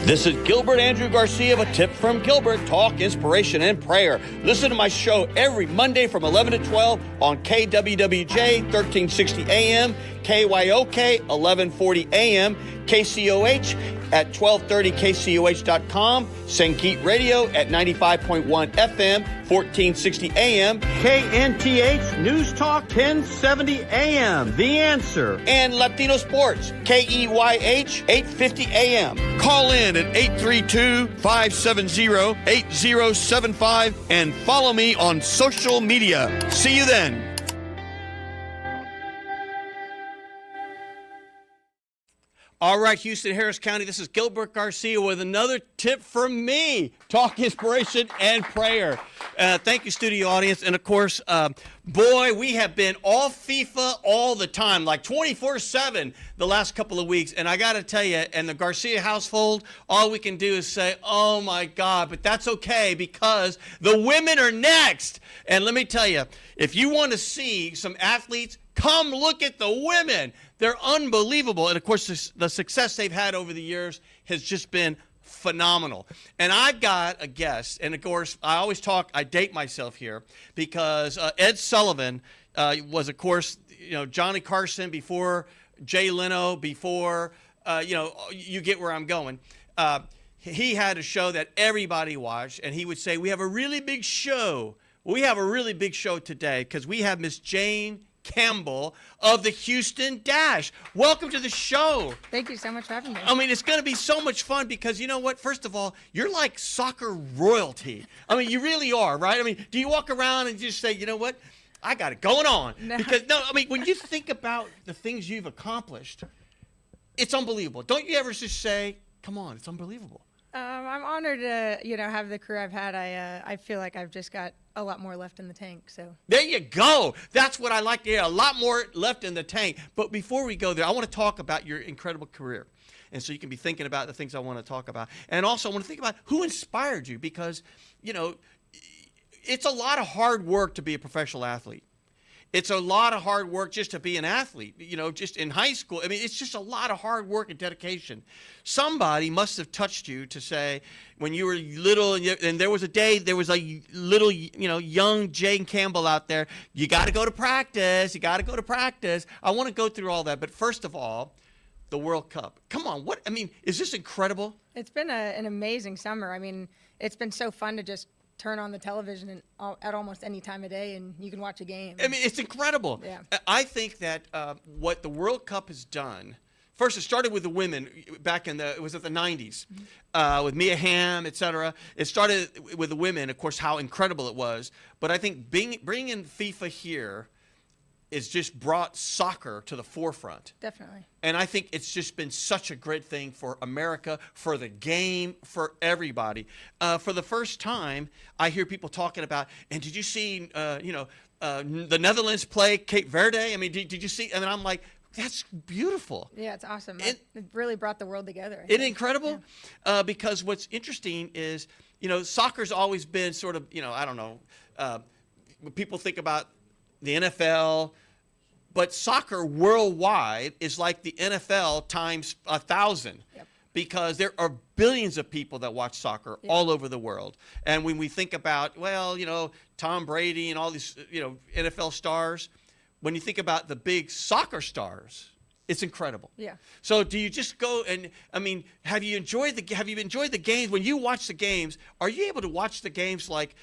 This is Gilbert Andrew Garcia of A Tip from Gilbert, talk, inspiration, and prayer. Listen to my show every Monday from 11 to 12 on KWWJ 1360 AM, KYOK 1140 AM, KCOH at 1230 KCOH.com, Sangeet Radio at 95.1 FM, 1460 AM, KNTH News Talk 1070 AM, The Answer, and Latino Sports, KEYH 850 AM. Call in at 832-570-8075 and follow me on social media. See you then. All right, Houston, Harris County, this is Gilbert Garcia with another tip from me. Talk, inspiration, and prayer. Thank you, studio audience. And, of course, boy, we have been off FIFA all the time, like 24/7 the last couple of weeks. And I got to tell you, in the Garcia household, all we can do is say, oh, my God, but that's okay because the women are next. And let me tell you, if you want to see some athletes, come look at the women. They're unbelievable. And, of course, the success they've had over the years has just been phenomenal. And I've got a guest. And, of course, I date myself here because Ed Sullivan was, of course, Johnny Carson before Jay Leno, before, you get where I'm going. He had a show that everybody watched, and he would say, we have a really big show. We have a really big show today because we have Miss Jane Campbell of the Houston Dash. Welcome to the show. Thank you so much for having me. I mean, it's going to be so much fun because you know what? First of all, you're like soccer royalty. I mean, you really are, right? I mean, do you walk around and just say, you know what? I got it going on. No. Because, when you think about the things you've accomplished, it's unbelievable. Don't you ever just say, come on, it's unbelievable? I'm honored to, have the career I've had. I feel like I've just got a lot more left in the tank. So there you go. That's what I like to hear. A lot more left in the tank. But before we go there, I want to talk about your incredible career. And so you can be thinking about the things I want to talk about. And also I want to think about who inspired you because, it's a lot of hard work to be a professional athlete. It's a lot of hard work just to be an athlete, just in high school. I mean, it's just a lot of hard work and dedication. Somebody must have touched you to say when you were little and there was a little, young Jane Campbell out there, you got to go to practice. You got to go to practice. I want to go through all that. But first of all, the World Cup. Come on. Is this incredible? It's been an amazing summer. I mean, it's been so fun to just turn on the television and at almost any time of day and you can watch a game. I mean, it's incredible. Yeah. I think that what the World Cup has done, first it started with the women back in the 90s with Mia Hamm, et cetera. It started with the women, of course, how incredible it was. But I think bringing FIFA here has just brought soccer to the forefront. Definitely. And I think it's just been such a great thing for America, for the game, for everybody. For the first time, I hear people talking about, and did you see, the Netherlands play Cape Verde? I mean, did you see? And I'm like, that's beautiful. Yeah, it's awesome. It really brought the world together. Isn't it incredible? Yeah. Because what's interesting is, soccer's always been sort of, when people think about the NFL, but soccer worldwide is like the NFL times 1,000. Yep. Because there are billions of people that watch soccer all over the world. And when we think about, Tom Brady and all these, NFL stars, when you think about the big soccer stars, it's incredible. Yeah. So do you just go and, have you enjoyed the games? When you watch the games, are you able to watch the games like,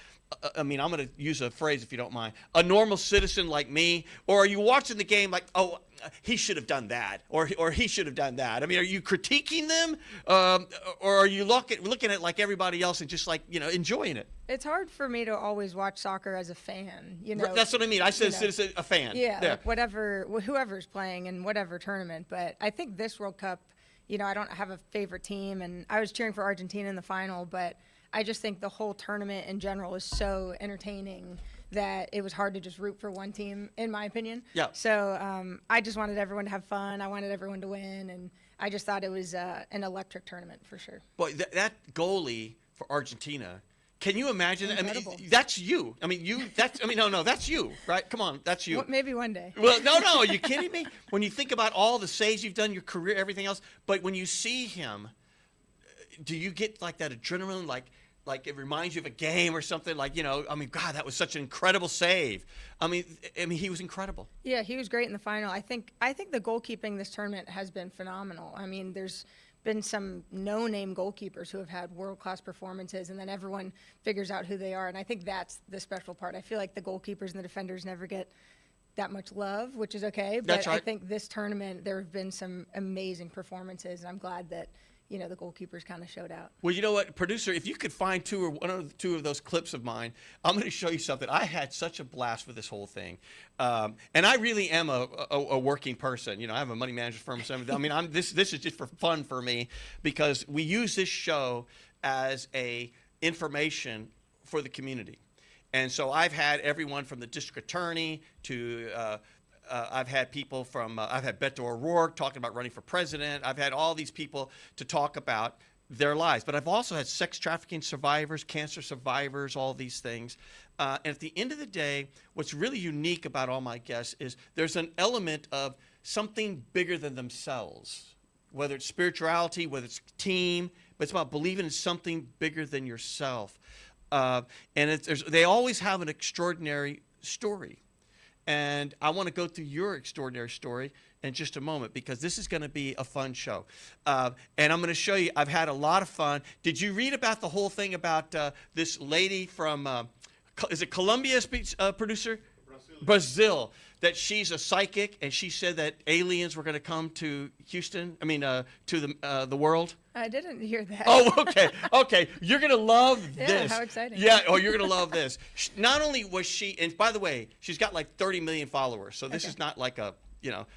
I'm going to use a phrase if you don't mind, a normal citizen like me? Or are you watching the game like, oh, he should have done that, or he should have done that? I mean, are you critiquing them, or are you looking at it like everybody else and just like, enjoying it? It's hard for me to always watch soccer as a fan, That's what I mean. I said citizen, a fan. Yeah, like whoever's playing in whatever tournament. But I think this World Cup, I don't have a favorite team, and I was cheering for Argentina in the final, but I just think the whole tournament in general is so entertaining that it was hard to just root for one team, in my opinion. Yeah. So I just wanted everyone to have fun. I wanted everyone to win, and I just thought it was an electric tournament for sure. Boy, that goalie for Argentina, can you imagine? Incredible. I mean, that's you. That's you, right? Come on, that's you. Well, maybe one day. Well, no, are you kidding me? When you think about all the saves you've done, your career, everything else, but when you see him, do you get like that adrenaline, like it reminds you of a game or something? Like, I mean, God, that was such an incredible save. I mean, he was incredible. Yeah, he was great in the final. I think the goalkeeping this tournament has been phenomenal. I mean, there's been some no-name goalkeepers who have had world-class performances, and then everyone figures out who they are. And I think that's the special part. I feel like the goalkeepers and the defenders never get that much love, which is okay. But That's right. I think this tournament, there have been some amazing performances, and I'm glad that, the goalkeepers kind of showed out. Well, you know what, producer, if you could find one or two of those clips of mine, I'm going to show you something. I had such a blast with this whole thing. And I really am a working person. I have a money management firm. So I mean, this is just for fun for me, because we use this show as a information for the community. And so I've had everyone from the district attorney to I've had people from, I've had Beto O'Rourke talking about running for president. I've had all these people to talk about their lives. But I've also had sex trafficking survivors, cancer survivors, all these things. And at the end of the day, what's really unique about all my guests is there's an element of something bigger than themselves, whether it's spirituality, whether it's team, but it's about believing in something bigger than yourself. And they always have an extraordinary story. And I want to go through your extraordinary story in just a moment, because this is going to be a fun show. And I'm going to show you, I've had a lot of fun. Did you read about the whole thing about this lady from, is it Colombia, producer? Brazil, that she's a psychic, and she said that aliens were going to come to Houston, to the world? I didn't hear that. Oh, okay. Okay. You're going to love this. Yeah, how exciting. Yeah. Oh, you're going to love this. Not only was she, and by the way, she's got like 30 million followers. So this is not like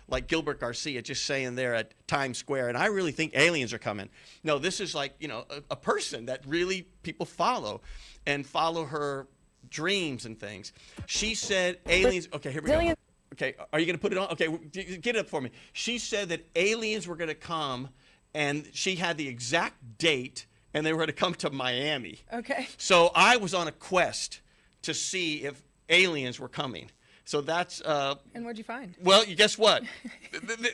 like Gilbert Garcia just saying there at Times Square, and I really think aliens are coming. No, this is like, a person that really people follow her dreams and things. She said aliens, okay, here we go. Okay, are you going to put it on? Okay, get it up for me. She said that aliens were going to come, and she had the exact date, and they were going to come to Miami. Okay. So I was on a quest to see if aliens were coming. So that's... and what'd you find? Well, guess what?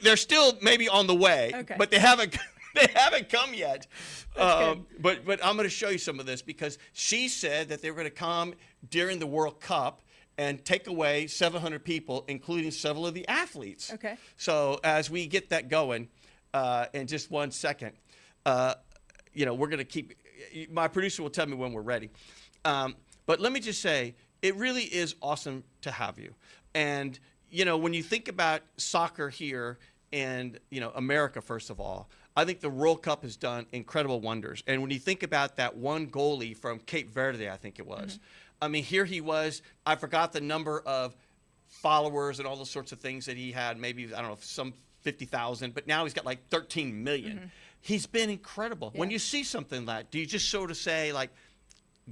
They're still maybe on the way, okay. But they haven't come yet. Good. But I'm going to show you some of this, because she said that they were going to come during the World Cup and take away 700 people, including several of the athletes. Okay. So as we get that going, in just 1 second, we're going to keep, my producer will tell me when we're ready. But let me just say, it really is awesome to have you. And, when you think about soccer here in, America, first of all, I think the World Cup has done incredible wonders. And when you think about that one goalie from Cape Verde, I think it was, I mean, here he was, I forgot the number of followers and all those sorts of things that he had, maybe, I don't know, some 50,000, but now he's got like 13 million. He's been incredible. Yeah. When you see something like that, do you just sort of say, like,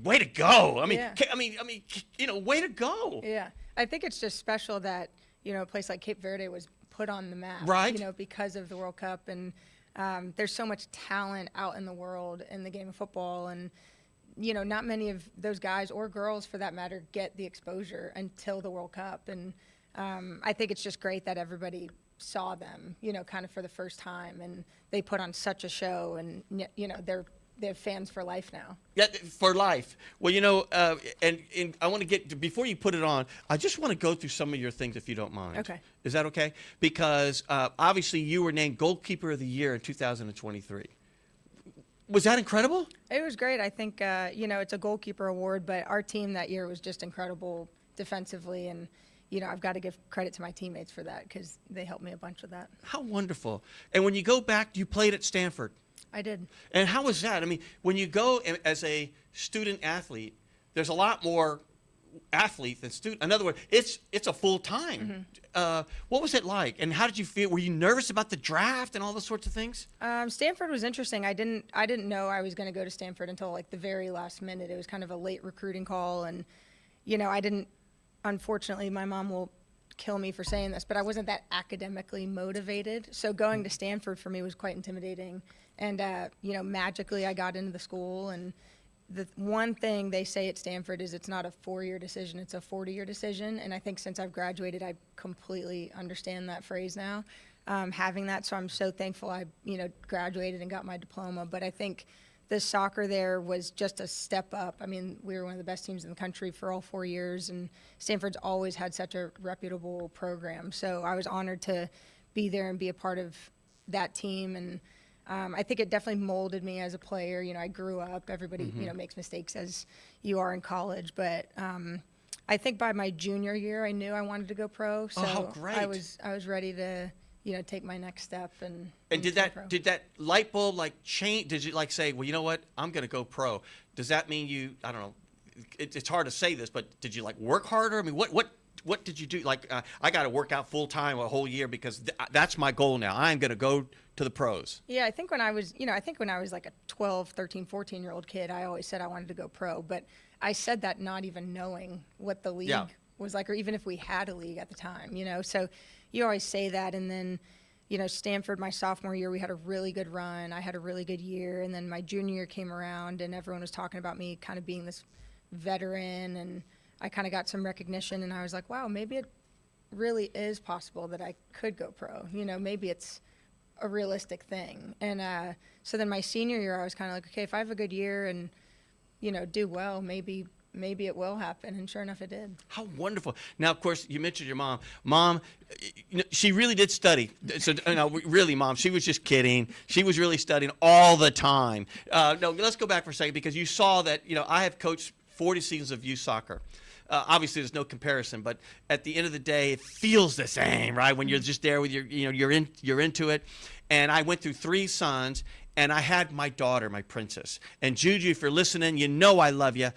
way to go? I mean, yeah. Way to go. Yeah. I think it's just special that, a place like Cape Verde was put on the map, right? Because of the World Cup. And there's so much talent out in the world in the game of football. And, not many of those guys or girls, for that matter, get the exposure until the World Cup. And I think it's just great that everybody saw them, kind of for the first time, and they put on such a show, and they have fans for life now. Yeah, for life. Well, and I want to get, before you put it on, I just want to go through some of your things, if you don't mind. Okay. Is that okay? Because obviously you were named Goalkeeper of the Year in 2023. Was that incredible? It was great. I think, it's a goalkeeper award, but our team that year was just incredible defensively, and I've got to give credit to my teammates for that, because they helped me a bunch with that. How wonderful. And when you go back, you played at Stanford. I did. And how was that? I mean, when you go as a student athlete, there's a lot more athlete than student. In other words, it's a full time. What was it like? And how did you feel? Were you nervous about the draft and all those sorts of things? Stanford was interesting. I didn't know I was going to go to Stanford until like the very last minute. It was kind of a late recruiting call, and I didn't. Unfortunately, my mom will kill me for saying this, but I wasn't that academically motivated. So going to Stanford for me was quite intimidating. And, magically I got into the school. And the one thing they say at Stanford is it's not a 4-year decision, it's a 40-year decision. And I think since I've graduated, I completely understand that phrase now, having that. So I'm so thankful I, graduated and got my diploma. But I think the soccer there was just a step up. I mean, we were one of the best teams in the country for all 4 years, and Stanford's always had such a reputable program. So I was honored to be there and be a part of that team. And I think it definitely molded me as a player. You know, I grew up. Everybody, you know, makes mistakes as you are in college. But I think by my junior year, I knew I wanted to go pro. So how great. I was ready to, you know, take my next step and did that light bulb like change? Did you like say, well, you know what, I'm going to go pro? Does that mean you? I don't know. It's hard to say this, but did you like work harder? I mean, what did you do? Like, I got to work out full time a whole year because that's my goal now. I'm going to go to the pros. Yeah, I think when I was, like a 12, 13, 14-year-old kid, I always said I wanted to go pro. But I said that not even knowing what the league was like, or even if we had a league at the time, you know. So you always say that. And then, you know, Stanford, my sophomore year, we had a really good run. I had a really good year. And then my junior year came around, and everyone was talking about me kind of being this veteran, and I kind of got some recognition, and I was like, wow, maybe it really is possible that I could go pro. You know, maybe it's a realistic thing. And so then my senior year, I was kind of like, okay, if I have a good year and, you know, do well, maybe it will happen. And sure enough, it did. How wonderful. Now, of course, you mentioned your mom. Mom, you know, she really did study. So, no, really, Mom, she was just kidding. She was really studying all the time. No, let's go back for a second, because you saw that, you know, I have coached 40 seasons of youth soccer. Obviously, there's no comparison, but at the end of the day, it feels the same, right? When you're just there with your, you know, you're into it. And I went through 3 sons, and I had my daughter, my princess. And Juju, if you're listening, you know I love you.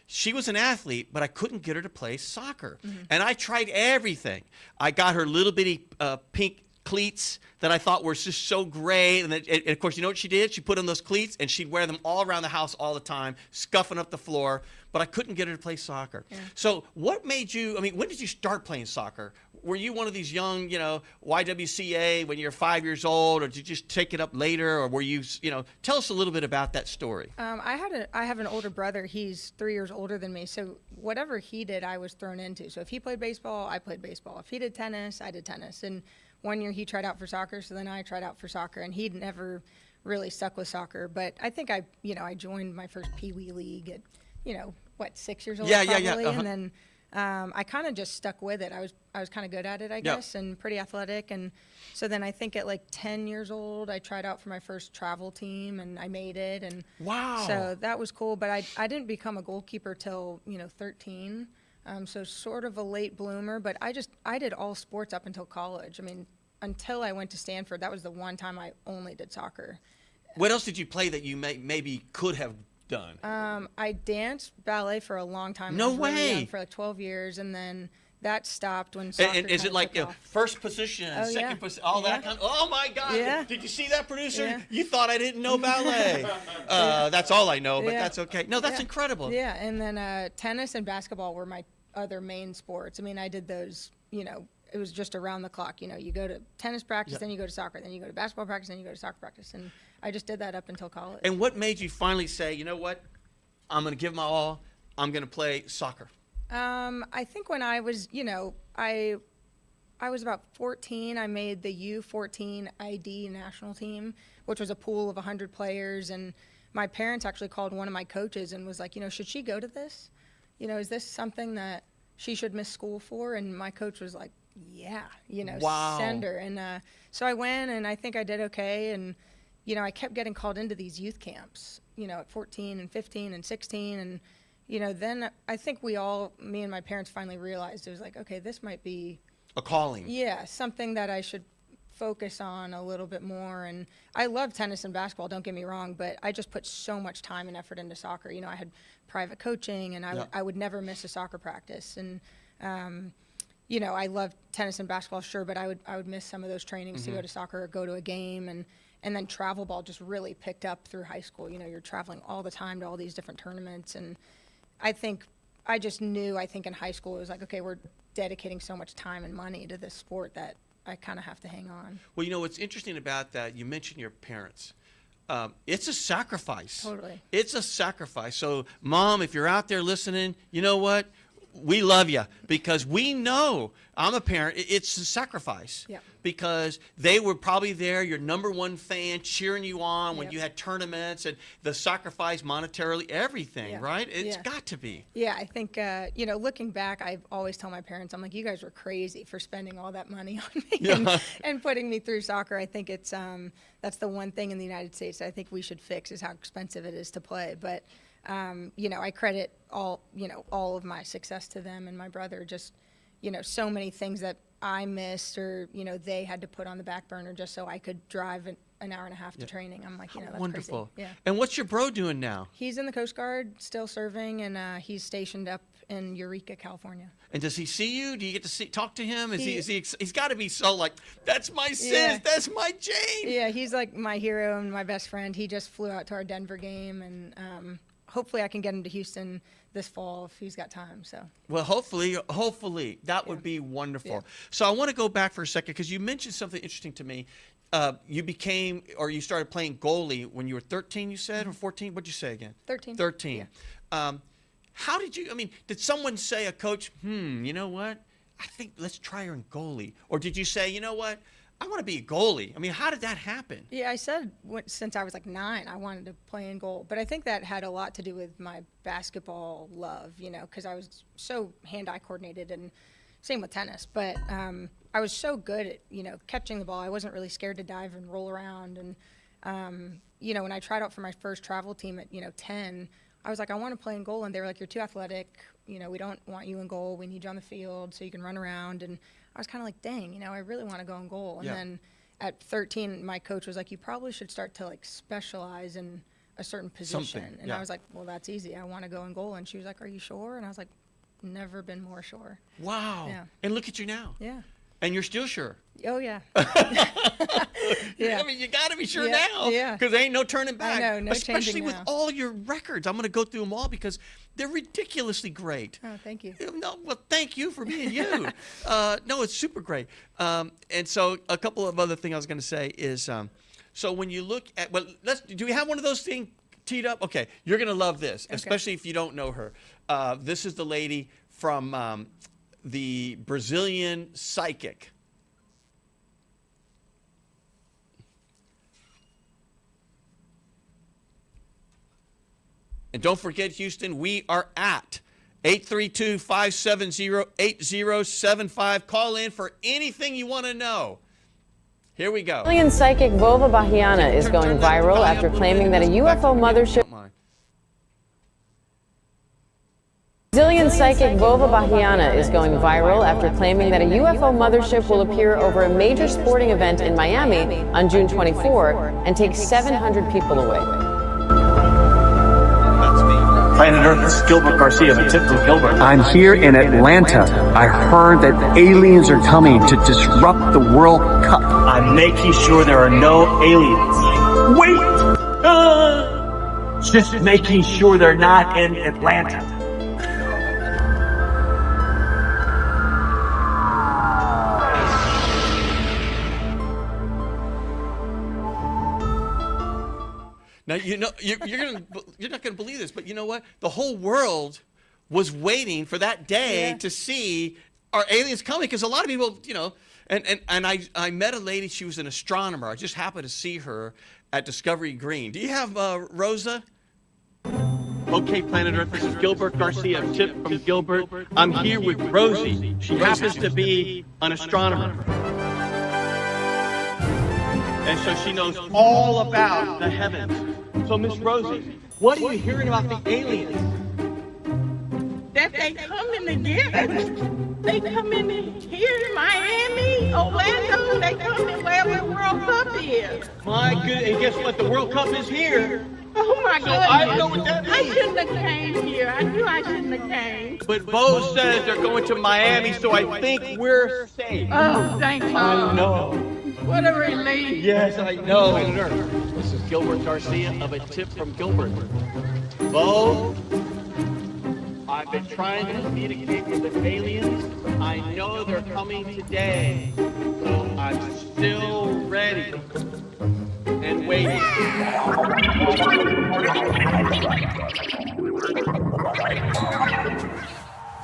She was an athlete, but I couldn't get her to play soccer. And I tried everything. I got her little bitty pink cleats that I thought were just so great. And of course, you know what she did? She put on those cleats, and she'd wear them all around the house all the time, scuffing up the floor. But I couldn't get her to play soccer. Yeah. So what made you, I mean, when did you start playing soccer? Were you one of these young, you know, YWCA when you're 5 years old, or did you just take it up later, or were you, you know, tell us a little bit about that story. I have an older brother. He's 3 years older than me. So whatever he did, I was thrown into. So if he played baseball, I played baseball. If he did tennis, I did tennis. And one year he tried out for soccer, so then I tried out for soccer, and he'd never really stuck with soccer. But I think I joined my first Pee Wee league at, 6 years old? Yeah. And then I kind of just stuck with it. I was kind of good at it, I guess, and pretty athletic. And so then I think at like 10 years old, I tried out for my first travel team, and I made it. And wow. So that was cool. But I didn't become a goalkeeper till 13. So sort of a late bloomer. But I did all sports up until college. I mean, until I went to Stanford, that was the one time I only did soccer. What else did you play that you maybe could have done? I danced ballet for a long time. No I was really way. young, for like 12 years, and then that stopped when soccer And is it like took off. first position, second position, all that kind of, oh my God. Yeah. Did you see that, producer? Yeah. You thought I didn't know ballet. That's all I know, but that's okay. No, that's Yeah. incredible. Yeah, and then tennis and basketball were my other main sports. I mean, I did those, it was just around the clock. You go to tennis practice, then you go to soccer, then you go to basketball practice, then you go to soccer practice. And I just did that up until college. And what made you finally say, you know what, I'm going to give my all, I'm going to play soccer? I think when I was, I was about 14, I made the U14 ID national team, which was a pool of 100 players. And my parents actually called one of my coaches and was like, should she go to this? Is this something that she should miss school for? And my coach was like, yeah, wow. Send her. And so I went, and I think I did okay. And, I kept getting called into these youth camps, at 14 and 15 and 16. And, then I think me and my parents finally realized it was like, okay, this might be a calling. Yeah, something that I should focus on a little bit more. And I love tennis and basketball, don't get me wrong, but I just put so much time and effort into soccer. I had private coaching, and I would never miss a soccer practice. And, I love tennis and basketball, sure, but I would miss some of those trainings to go to soccer or go to a game. And then travel ball just really picked up through high school. You're traveling all the time to all these different tournaments. And I think I just knew, in high school, it was like, okay, we're dedicating so much time and money to this sport that I kind of have to hang on. Well, what's interesting about that, you mentioned your parents. It's a sacrifice. Totally. It's a sacrifice. So, Mom, if you're out there listening, you know what? we love you because we know, I'm a parent, it's a sacrifice. Yep. Because they were probably there, your number one fan, cheering you on when Yep. you had tournaments, and the sacrifice monetarily, everything, Yeah. right? It's Yeah. got to be. Yeah, I think, looking back, I always tell my parents, I'm like, you guys were crazy for spending all that money on me Yeah. and putting me through soccer. I think it's, that's the one thing in the United States I think we should fix is how expensive it is to play. But, I credit all of my success to them and my brother. Just, so many things that I missed or, they had to put on the back burner just so I could drive an hour and a half to training. I'm like, that's Wonderful. crazy. Yeah. And what's your bro doing now? He's in the Coast Guard, still serving, and he's stationed up in Eureka, California. And does he see you? Do you get to talk to him? He's He- got to be so like, that's my sis, Yeah. that's my Jane. Yeah, he's like my hero and my best friend. He just flew out to our Denver game, and hopefully I can get him to Houston this fall if he's got time. So Well, hopefully, that would be wonderful. Yeah. So I want to go back for a second because you mentioned something interesting to me. You started playing goalie when you were 13, you said, or 14? What'd you say again? 13. 13. Yeah. How did you, did someone say, a coach, you know what? I think let's try her in goalie. Or did you say, you know what? I want to be a goalie. How did that happen? Yeah, I said since I was like 9, I wanted to play in goal. But I think that had a lot to do with my basketball love, because I was so hand-eye coordinated, and same with tennis. But I was so good at, catching the ball. I wasn't really scared to dive and roll around. And, when I tried out for my first travel team at, 10, I was like, I want to play in goal. And they were like, you're too athletic. We don't want you in goal. We need you on the field so you can run around. And I was kind of like, dang, I really want to go in goal. And Yeah. then at 13, my coach was like, you probably should start to specialize in a certain position. Something, And yeah. I was like, well, that's easy. I want to go in goal. And she was like, are you sure? And I was like, never been more sure. Wow. Yeah. And look at you now. Yeah. And you're still sure. Oh, yeah. Yeah. You got to be sure Yeah, now. yeah. Because there ain't no turning back. know, no Especially changing with now. all your records. I'm going to go through them all because they're ridiculously great. Oh, thank you. No, well, thank you for being you. No, it's super great. And so a couple of other things I was going to say is, so when you look at, do we have one of those things teed up? Okay, you're going to love this, especially if you don't know her. This is the lady from the Brazilian Psychic. And don't forget, Houston, we are at 832-570-8075. Call in for anything you want to know. Here we go. Brazilian psychic Vova Bahiana is going viral after claiming that a UFO mothership. Brazilian psychic Vova Bahiana is going viral after claiming that a UFO mothership will appear over a major sporting event in Miami on June 24 and take 700 people away. Planet Earth, this is Gilbert Garcia, the tip from Gilbert. I'm here in Atlanta. I heard that aliens are coming to disrupt the World Cup. I'm making sure there are no aliens. Wait! Just making sure they're not in Atlanta. Now, you're not going to believe this, but you know what? The whole world was waiting for that day to see are aliens coming, because a lot of people, and I met a lady, she was an astronomer. I just happened to see her at Discovery Green. Do you have Rosa? Okay, Planet Earth, this is Gilbert Garcia, tip from Gilbert. I'm here with Rosie. She happens to be an astronomer. And so she knows all about the heavens. So, Miss Rosie, what are you hearing about the aliens? That they coming together. They coming here in Miami, Orlando. They coming where the World Cup is. My goodness, and guess what? The World Cup is here. Oh my So goodness. I know what that I means. shouldn't have came here. I knew I shouldn't have came. But Bo says they're going to Miami, so I think we're safe. Oh, thank God. I know. What a relief. Yes, I know. Planet Earth. This is Gilbert Garcia of A Tip from Gilbert. Bo, I've been trying to communicate with the aliens. I know they're coming today. So I'm still ready and waiting.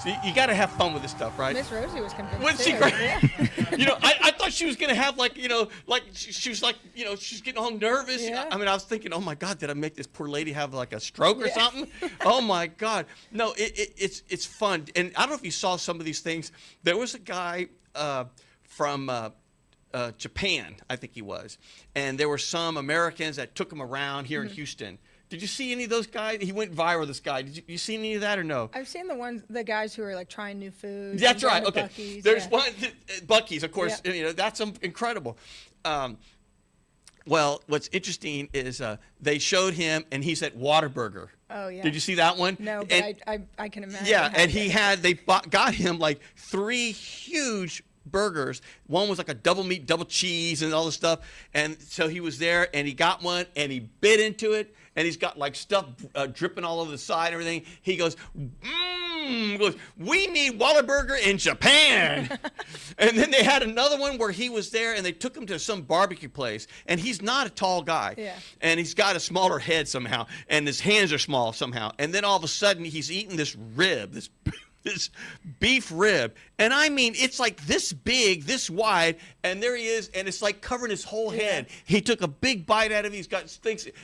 So you got to have fun with this stuff, right? Miss Rosie was convinced. Wasn't she too. great? Yeah. You know, I thought she was gonna have like, you know, like she was like, you know, she's getting all nervous. Yeah. I mean, I was thinking, oh my God, did I make this poor lady have like a stroke or Yeah. something? Oh my God, no, it's fun. And I don't know if you saw some of these things. There was a guy from Japan, I think he was, and there were some Americans that took him around here in Houston. Did you see any of those guys? He went viral, this guy. Did you see any of that or no? I've seen the guys who are like trying new foods. That's and going right. to Okay. Buc-ee's, There's yeah. one, Buc-ee's, of course. Yeah. You know, that's incredible. Well, what's interesting is they showed him, and he's at Whataburger. Oh yeah. Did you see that one? No, but And- I can imagine. yeah, how and they- got him like 3 huge burgers. One was like a double meat, double cheese, and all this stuff. And so he was there, and he got one, and he bit into it, and he's got like stuff dripping all over the side and everything. He goes, we need Whataburger in Japan. And then they had another one where he was there, and they took him to some barbecue place, and he's not a tall guy. Yeah. And he's got a smaller head somehow, and his hands are small somehow. And then all of a sudden, he's eating this rib, this beef rib, and I mean, it's like this big, this wide, and there he is, and it's like covering his whole head. He took a and bite out of it. He's got things, and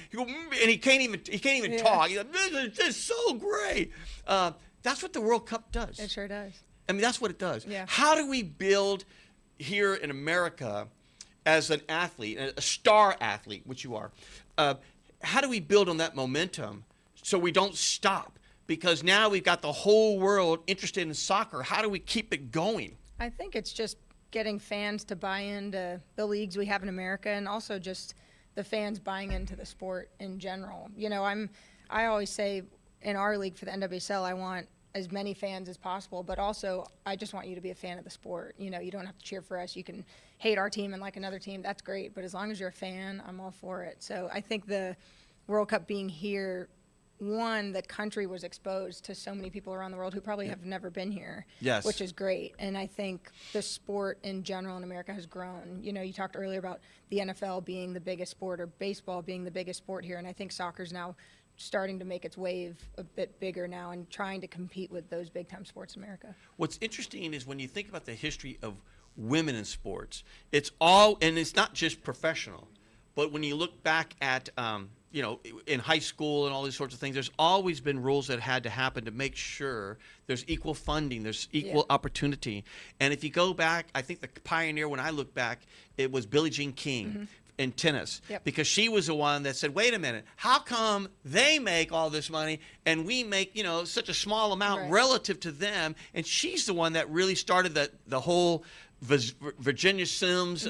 he can't even Yeah. talk. He's like, this is so great. That's what the World Cup does. It sure does. I mean, that's what it does. Yeah. How do we build here in America as an athlete, a star athlete, which you are? How do we build on that momentum so we don't stop? Because now we've got the whole world interested in soccer. How do we keep it going? I think it's just getting fans to buy into the leagues we have in America, and also just the fans buying into the sport in general. You know, I always say in our league for the NWSL, I want as many fans as possible, but also I just want you to be a fan of the sport. You know, you don't have to cheer for us. You can hate our team and like another team. That's great. But as long as you're a fan, I'm all for it. So I think the World Cup being here, one, the country was exposed to so many people around the world who probably have never been here, Yes. which is great. And I think the sport in general in America has grown. You know, you talked earlier about the NFL being the biggest sport, or baseball being the biggest sport here, and I think soccer's now starting to make its wave a bit bigger now and trying to compete with those big-time sports in America. What's interesting is when you think about the history of women in sports, it's all, and it's not just professional, but when you look back at, you know, in high school and all these sorts of things, there's always been rules that had to happen to make sure there's equal funding, there's equal opportunity. And if you go back, I think the pioneer, when I look back, it was Billie Jean King in tennis. Yep. Because she was the one that said, wait a minute, how come they make all this money and we make, you know, such a small amount Right. relative to them? And she's the one that really started the whole Virginia Sims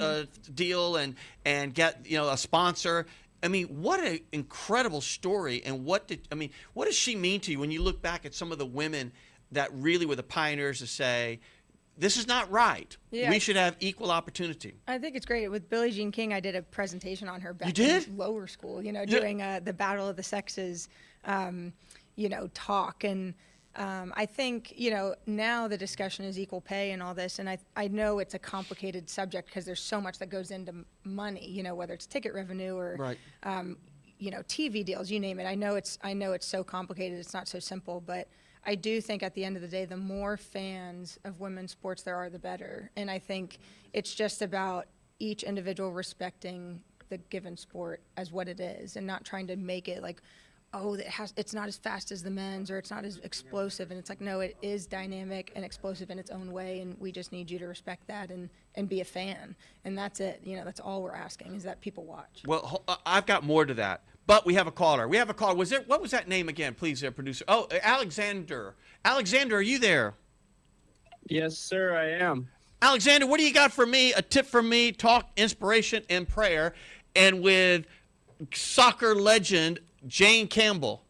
deal and get, you know, a sponsor. I mean, what an incredible story. And what does she mean to you when you look back at some of the women that really were the pioneers to say, this is not right. Yeah. We should have equal opportunity. I think it's great. With Billie Jean King, I did a presentation on her back did? in lower school, you know, Yeah. doing the Battle of the Sexes, you know, talk. And I think, you know, now the discussion is equal pay and all this. And I know it's a complicated subject because there's so much that goes into money, you know, whether it's ticket revenue or, Right. you know, TV deals, you name it. I know it's so complicated. It's not so simple, but I do think at the end of the day, the more fans of women's sports there are, the better. And I think it's just about each individual respecting the given sport as what it is and not trying to make it like, oh, it's not as fast as the men's, or it's not as explosive. And it's like, no, it is dynamic and explosive in its own way, and we just need you to respect that and be a fan. And that's it. You know, that's all we're asking, is that people watch. Well, I've got more to that. But we have a caller. What was that name again, please, producer? Oh, Alexander. Alexander, are you there? Yes, sir, I am. Alexander, what do you got for me? A tip from me, talk, inspiration, and prayer, and with soccer legend Jane Campbell.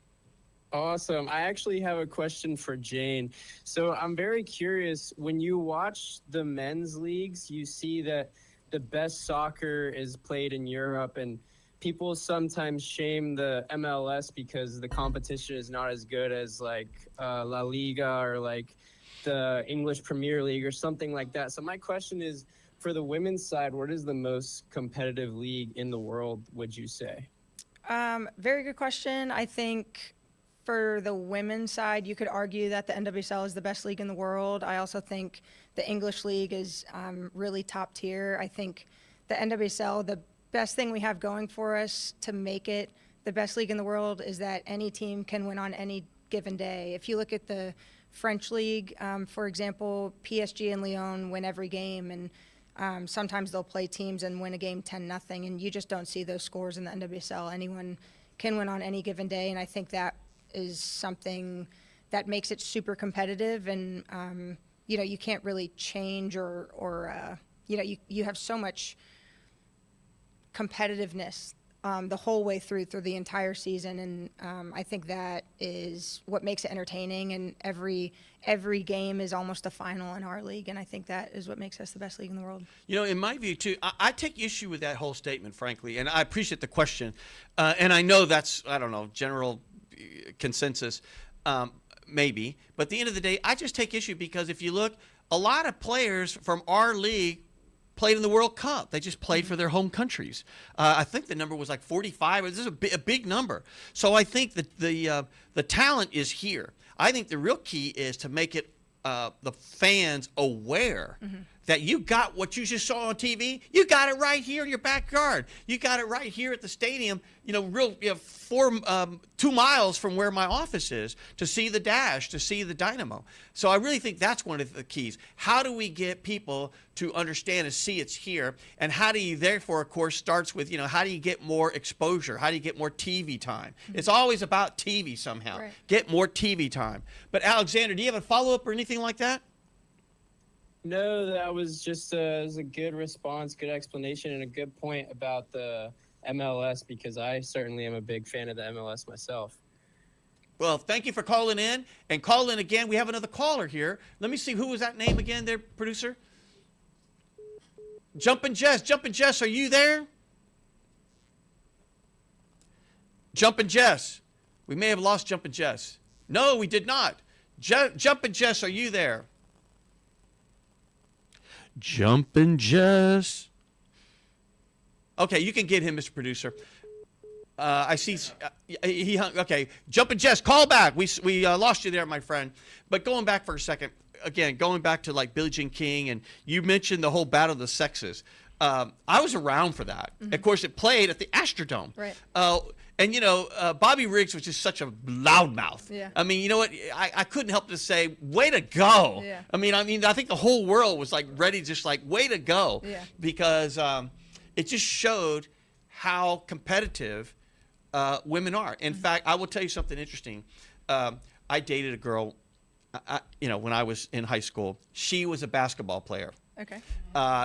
Awesome. I actually have a question for Jane. So I'm very curious, when you watch the men's leagues, you see that the best soccer is played in Europe, and people sometimes shame the MLS because the competition is not as good as like La Liga or like the English Premier League or something like that. So my question is, for the women's side, what is the most competitive league in the world, would you say? Very good question. I think for the women's side, you could argue that the NWSL is the best league in the world. I also think the English league is really top tier. I think the NWSL, the best thing we have going for us to make it the best league in the world is that any team can win on any given day. If you look at the French league, for example, PSG and Lyon win every game, and sometimes they'll play teams and win a game 10-0, and you just don't see those scores in the NWSL. Anyone can win on any given day, and I think that is something that makes it super competitive, and you can't really change or you have so much competitiveness the whole way through the entire season, and I think that is what makes it entertaining, and every game is almost a final in our league, and I think that is what makes us the best league in the world. In my view too, I take issue with that whole statement, frankly, and I appreciate the question, and I know that's, I don't know, general consensus, maybe, but at the end of the day, I just take issue because if you look, a lot of players from our league played in the World Cup. They just played for their home countries. I think the number was like 45. This is a big number. So I think that the talent is here. I think the real key is to make it the fans aware that you got what you just saw on TV. You got it right here in your backyard. You got it right here at the stadium. 2 miles from where my office is to see the Dash, to see the Dynamo. So I really think that's one of the keys. How do we get people to understand and see it's here? And how do you, therefore, of course, starts with, how do you get more exposure? How do you get more TV time? It's always about TV somehow. Right. Get more TV time. But Alexander, do you have a follow-up or anything like that? No, that was just it was a good response, good explanation, and a good point about the MLS, because I certainly am a big fan of the MLS myself. Well, thank you for calling in. And call in again. We have another caller here. Let me see. Who was that name again there, producer? Jumpin' Jess. Jumpin' Jess, are you there? Jumpin' Jess. We may have lost Jumpin' Jess. No, we did not. Jumpin' Jess, are you there? Jumpin' Jess. Okay, you can get him, Mr. Producer. I see he hung. Okay, Jumpin' Jess, call back. We lost you there, my friend. But going back for a second, again, going back to like Billie Jean King, and you mentioned the whole battle of the sexes. I was around for that. Of course, it played at the Astrodome. Right. And Bobby Riggs was just such a loudmouth. Yeah. I mean, you know what? I couldn't help to say, way to go. Yeah. I mean, I think the whole world was like ready, just like, way to go. Yeah. Because it just showed how competitive women are. In fact, I will tell you something interesting. I dated a girl, when I was in high school. She was a basketball player. Okay.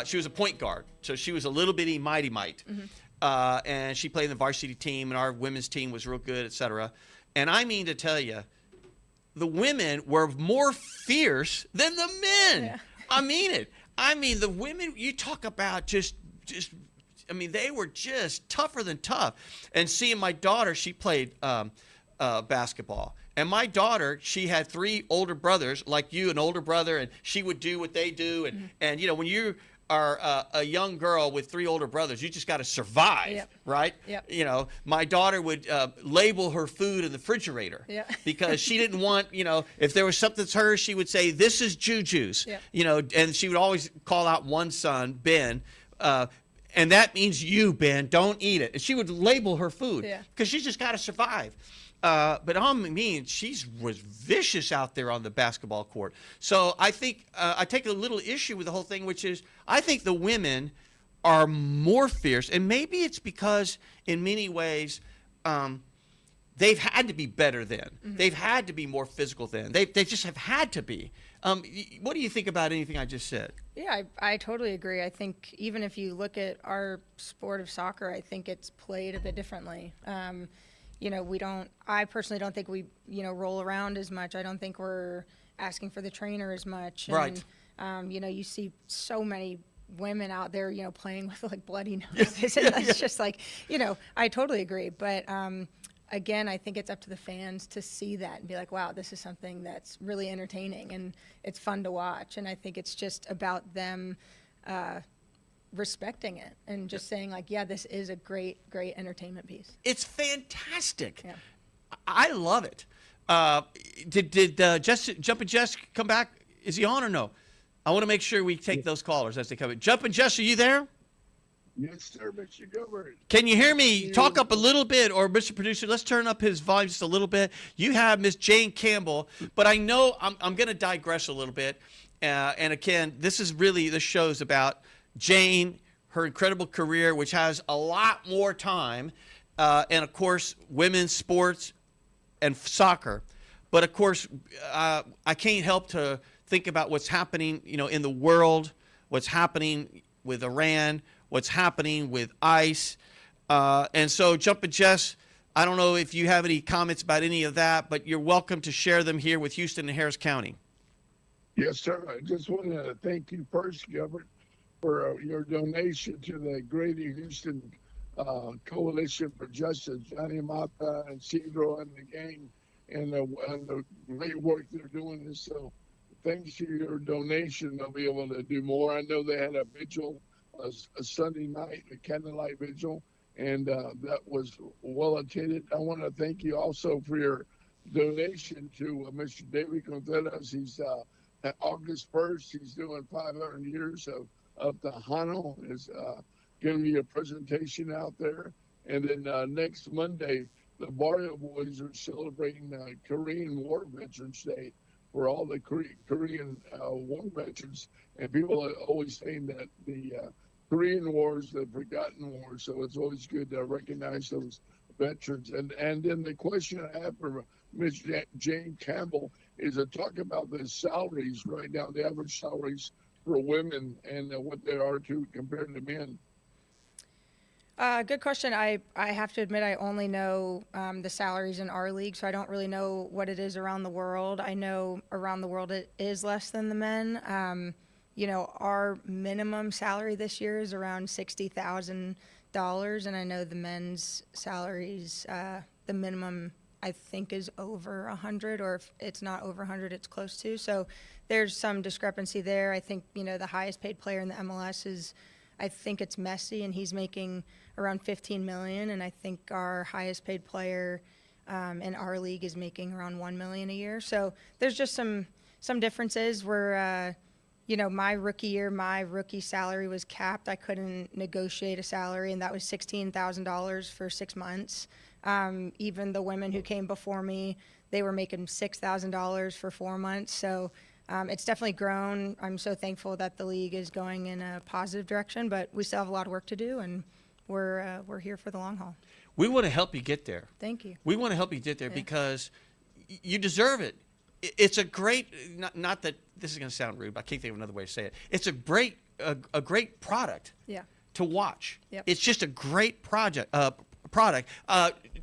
She was a point guard, so she was a little bitty mighty mite. And she played in the varsity team, and our women's team was real good, etc. And I mean to tell you, the women were more fierce than the men. Yeah. I mean it. I mean, the women, you talk about just they were just tougher than tough. And seeing my daughter, she played basketball. And my daughter, she had 3 older brothers, like you, an older brother, and she would do what they do. And when you are a young girl with 3 older brothers, you just got to survive, Yep. right? Yep. My daughter would label her food in the refrigerator because she didn't want, if there was something that's hers, she would say, this is Juju's, Yep. And she would always call out one son, Ben, and that means you, Ben, don't eat it. And she would label her food because she's just got to survive. But she was vicious out there on the basketball court. So I think I take a little issue with the whole thing, which is I think the women are more fierce. And maybe it's because in many ways they've had to be better then. They've had to be more physical then. They just have had to be. What do you think about anything I just said? Yeah, I totally agree. I think even if you look at our sport of soccer, I think it's played a bit differently. I personally don't think we, roll around as much. I don't think we're asking for the trainer as much. Right. And, you see so many women out there, playing with like bloody noses. And it's just like, I totally agree. But again, I think it's up to the fans to see that and be like, wow, this is something that's really entertaining and it's fun to watch. And I think it's just about them respecting it and just saying like, yeah, this is a great entertainment piece. It's fantastic. Yeah. I love it. Did Jumpin' Jess come back? Is he on or no? I want to make sure we take those callers as they come in. Jumpin' Jess, are you there? Yes, sir, Mr. Gilbert. Can you hear me? Talk up a little bit, or Mr. Producer, let's turn up his volume just a little bit. You have Miss Jane Campbell, but I know I'm going to digress a little bit. And again, this show's about Jane, her incredible career, which has a lot more time, and of course, women's sports and soccer. But of course, I can't help to think about what's happening, in the world, what's happening with Iran, what's happening with ICE. And so, Jumpin' Jess, I don't know if you have any comments about any of that, but you're welcome to share them here with Houston and Harris County. Yes, sir. I just want to thank you first, Gilbert, for your donation to the Greater Houston Coalition for Justice, Johnny Mata and Cedro and the gang, and the great work they're doing. So thanks to your donation, they'll be able to do more. I know they had a vigil, a Sunday night, a candlelight vigil, and that was well attended. I want to thank you also for your donation to Mr. David Contreras. He's August 1st, he's doing 500 years of the Hano. Is going to be a presentation out there. And then next Monday, the Barrio Boys are celebrating Korean War Veterans Day for all the Korean war veterans. And people are always saying that the Korean War is the forgotten war. So it's always good to recognize those veterans. And then the question I have for Ms. Jane Campbell is to talk about the salaries right now, the average salaries for women and what they are compared to men. Good question. I have to admit I only know the salaries in our league, so I don't really know what it is around the world. I know around the world it is less than the men. Our minimum salary this year is around $60,000, and I know the men's salaries, the minimum I think is over 100, or if it's not over 100, it's close to. So there's some discrepancy there. I think, the highest paid player in the MLS is, I think it's Messi, and he's making around $15 million. And I think our highest paid player in our league is making around $1 million a year. So there's just some differences where, my rookie year, my rookie salary was capped. I couldn't negotiate a salary, and that was $16,000 for 6 months. Even the women who came before me, they were making $6,000 for 4 months. So it's definitely grown. I'm so thankful that the league is going in a positive direction, but we still have a lot of work to do, and we're here for the long haul. We want to help you get there. Thank you. We want to help you get there because you deserve it. It's a great, not that this is going to sound rude, but I can't think of another way to say it. It's a great product to watch. Yep. It's just a great product.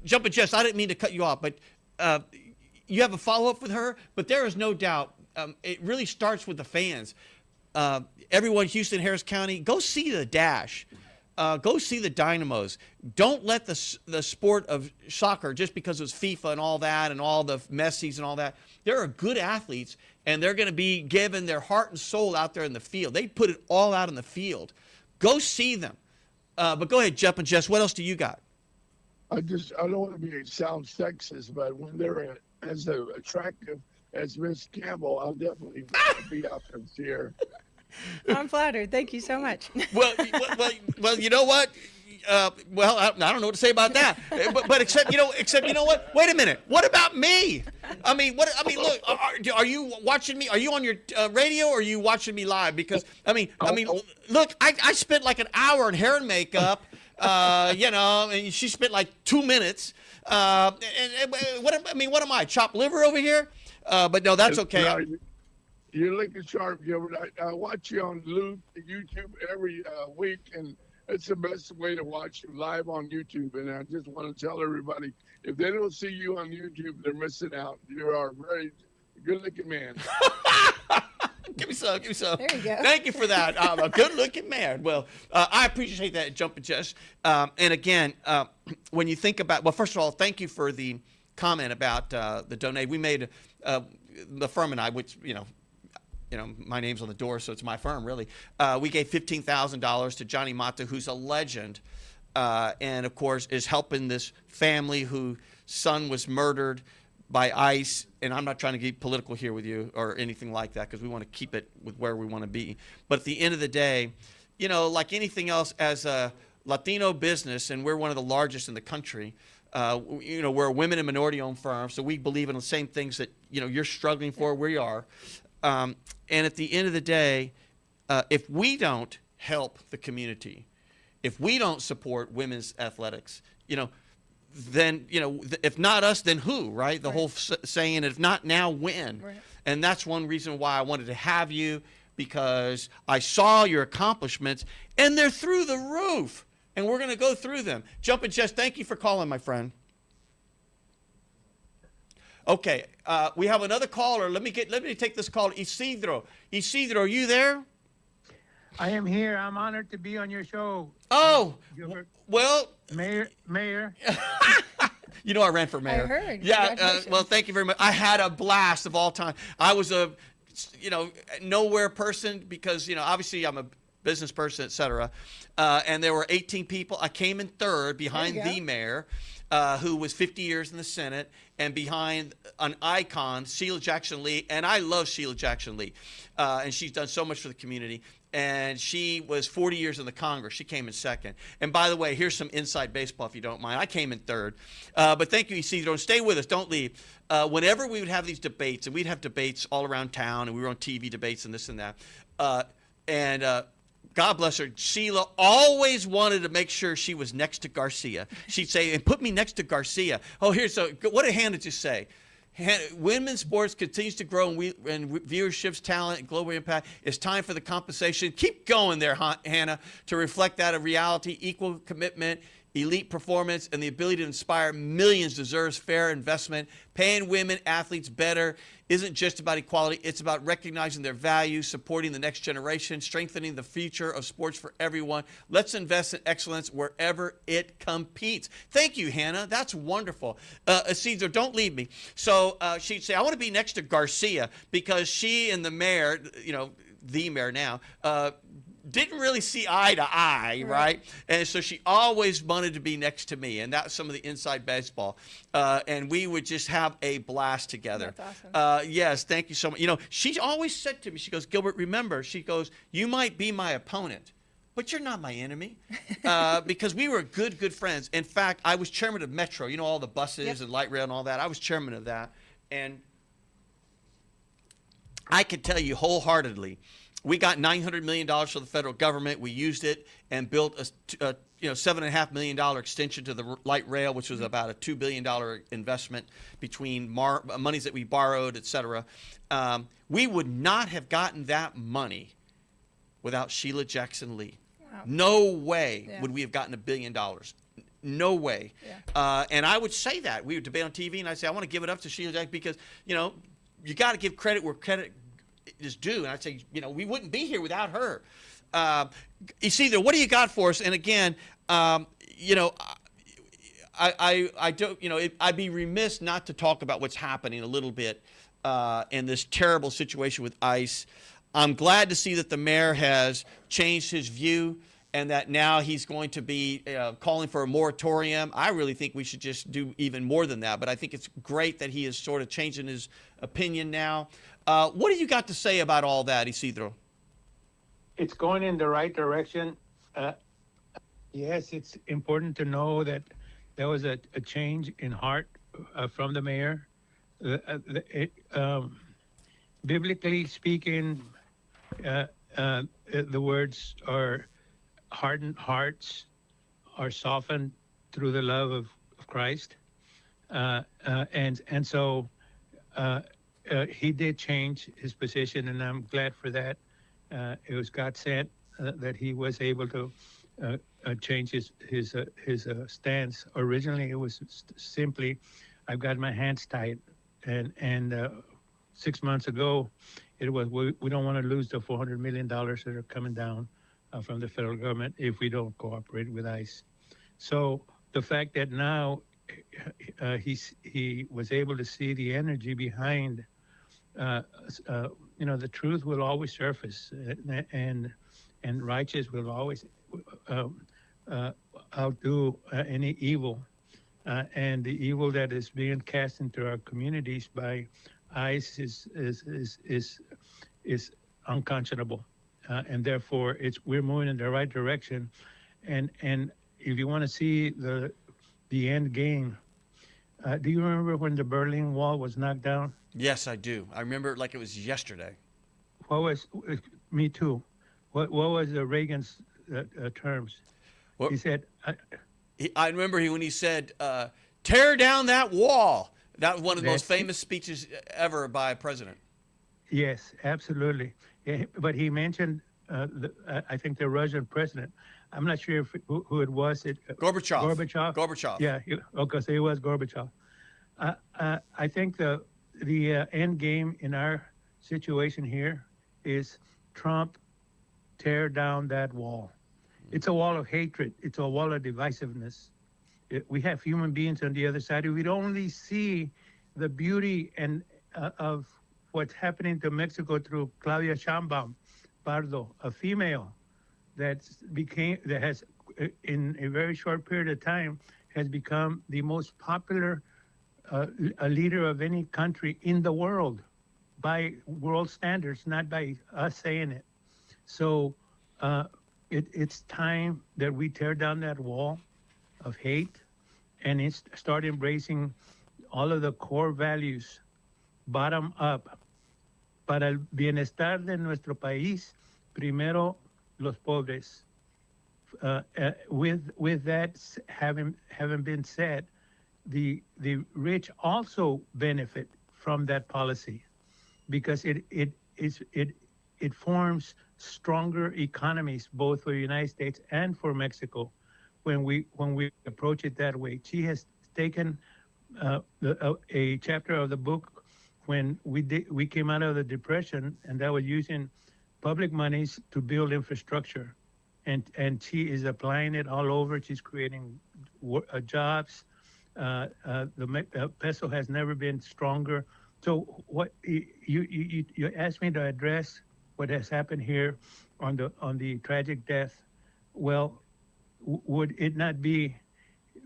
Jumpin' Jess, I didn't mean to cut you off, but you have a follow-up with her, but there is no doubt it really starts with the fans. Everyone, Houston, Harris County, go see the Dash. Go see the Dynamos. Don't let the sport of soccer, just because it's FIFA and all that and all the Messis and all that, there are good athletes, and they're going to be given their heart and soul out there in the field. They put it all out in the field. Go see them. But go ahead, Jumpin' Jess. What else do you got? I don't want to sound sexist, but when they're as attractive as Miss Campbell, I'll definitely be out there this year. I'm flattered. Thank you so much. Well, you know what? I don't know what to say about that. But except you know what? Wait a minute. What about me? Look. Are you watching me? Are you on your radio, or are you watching me live? Because look. I spent like an hour in hair and makeup. And she spent like 2 minutes. What am I? Chopped liver over here? But no, that's okay. You're looking sharp, Gilbert. I watch you on YouTube every week, and it's the best way to watch you live on YouTube. And I just want to tell everybody, if they don't see you on YouTube, they're missing out. You are a very good-looking man. Give me some. There you go. Thank you for that. I'm a good-looking man. Well, I appreciate that, Jumpin' Jess. And again, when you think about, well, first of all, thank you for the comment about the donate. We made the firm and I, which my name's on the door, so it's my firm, really. We gave $15,000 to Johnny Mata, who's a legend, and of course is helping this family whose son was murdered by ICE, and I'm not trying to get political here with you or anything like that, because we want to keep it with where we want to be. But at the end of the day, like anything else, as a Latino business, and we're one of the largest in the country, we're a women and minority-owned firm, so we believe in the same things that, you're struggling for, we are. And at the end of the day, if we don't help the community, if we don't support women's athletics, then, if not us, then who, right? The whole saying, if not now, when? Right. And that's one reason why I wanted to have you, because I saw your accomplishments, and they're through the roof, and we're going to go through them. Jumpin' Jess, thank you for calling, my friend. Okay, we have another caller. Let me take this call. Isidro, are you there? I am here. I'm honored to be on your show. Oh, Gilbert. Well, Mayor. I ran for mayor. I heard. Yeah. Well, thank you very much. I had a blast of all time. I was a, nowhere person because, obviously I'm a business person, et cetera. And there were 18 people. I came in third behind the mayor, who was 50 years in the Senate, and behind an icon, Sheila Jackson Lee. And I love Sheila Jackson Lee. And she's done so much for the community. And she was 40 years in the Congress. She came in second. And by the way, here's some inside baseball, if you don't mind. I came in third. But thank you, Isidro. Stay with us. Don't leave. Whenever we would have these debates, and we'd have debates all around town, and we were on TV debates and this and that. God bless her, Sheila always wanted to make sure she was next to Garcia. She'd say, and put me next to Garcia. Oh, what did Hannah just say? Women's sports continues to grow, and viewerships, talent, and global impact. It's time for the compensation. Keep going there, Hannah, to reflect that of reality, equal commitment, elite performance, and the ability to inspire millions deserves fair investment. Paying women athletes better isn't just about equality. It's about recognizing their value, supporting the next generation, strengthening the future of sports for everyone. Let's invest in excellence wherever it competes. Thank you, Hannah. That's wonderful. Cesar, don't leave me. So she'd say, I want to be next to Garcia, because she and the mayor, the mayor now, didn't really see eye to eye, right? And so she always wanted to be next to me, and that's some of the inside baseball. And we would just have a blast together. That's awesome. Yes, thank you so much. She always said to me, she goes, Gilbert, remember, she goes, you might be my opponent, but you're not my enemy, because we were good friends. In fact, I was chairman of Metro, all the buses and light rail and all that. I was chairman of that. And I can tell you wholeheartedly, we got $900 million from the federal government. We used it and built a $7.5 million extension to the light rail, which was about a $2 billion investment between monies that we borrowed, et cetera. We would not have gotten that money without Sheila Jackson Lee. Wow. No way would we have gotten $1 billion. No way. Yeah. And I would say that. We would debate on TV, and I'd say, I want to give it up to Sheila Jackson, because, you got to give credit where credit is due. And I'd say, we wouldn't be here without her. Isidro, what do you got for us? And again, I don't, I'd be remiss not to talk about what's happening a little bit in this terrible situation with ICE. I'm glad to see that the mayor has changed his view, and that now he's going to be calling for a moratorium. I really think we should just do even more than that, but I think it's great that he is sort of changing his opinion now. What do you got to say about all that, Isidro? It's going in the right direction. Yes, it's important to know that there was a change in heart from the mayor. Biblically speaking, the words are hardened hearts are softened through the love of Christ. And so he did change his position, and I'm glad for that. It was God sent that he was able to change his stance. Originally, it was simply, I've got my hands tied, and 6 months ago, it was we don't want to lose the $400 million that are coming down from the federal government if we don't cooperate with ICE. So the fact that now he was able to see the energy behind, the truth will always surface, and righteous will always outdo any evil. and the evil that is being cast into our communities by ICE is unconscionable, and therefore we're moving in the right direction. And if you want to see the end game, do you remember when the Berlin Wall was knocked down? Yes, I do. I remember it like it was yesterday. Me too. What was Reagan's terms? What? He said, I remember when he said, "Tear down that wall." That was one of the most That's- famous speeches ever by a president. yes, absolutely. Yeah, but he mentioned, I think, the Russian president. I'm not sure who it was. Gorbachev. Gorbachev. Gorbachev. Yeah, okay, so it was Gorbachev. I think the end game in our situation here is Trump tear down that wall. It's a wall of hatred. It's a wall of divisiveness. We have human beings on the other side. We'd only see the beauty and of what's happening to Mexico through Claudia Sheinbaum Pardo, a female that has, in a very short period of time, has become the most popular a leader of any country in the world by world standards, not by us saying it. So it's time that we tear down that wall of hate and start embracing all of the core values, bottom up. Para el bienestar de nuestro país, primero los pobres. With that having been said, the rich also benefit from that policy because it forms stronger economies both for the United States and for Mexico when we approach it that way. She has taken a chapter of the book when we came out of the Depression, and that was using public monies to build infrastructure, and she is applying it all over. She's creating jobs. The peso has never been stronger. So what you asked me to address what has happened here on the tragic death. Well, would it not be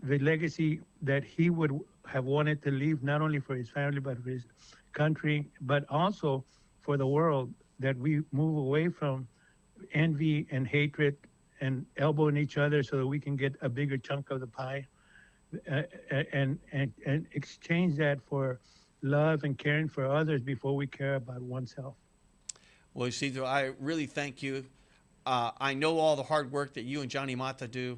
the legacy that he would have wanted to leave, not only for his family but for his country, but also for the world, that we move away from envy and hatred and elbowing each other so that we can get a bigger chunk of the pie, and exchange that for love and caring for others before we care about oneself. Well, Isidro, I really thank you. I know all the hard work that you and Johnny Mata do.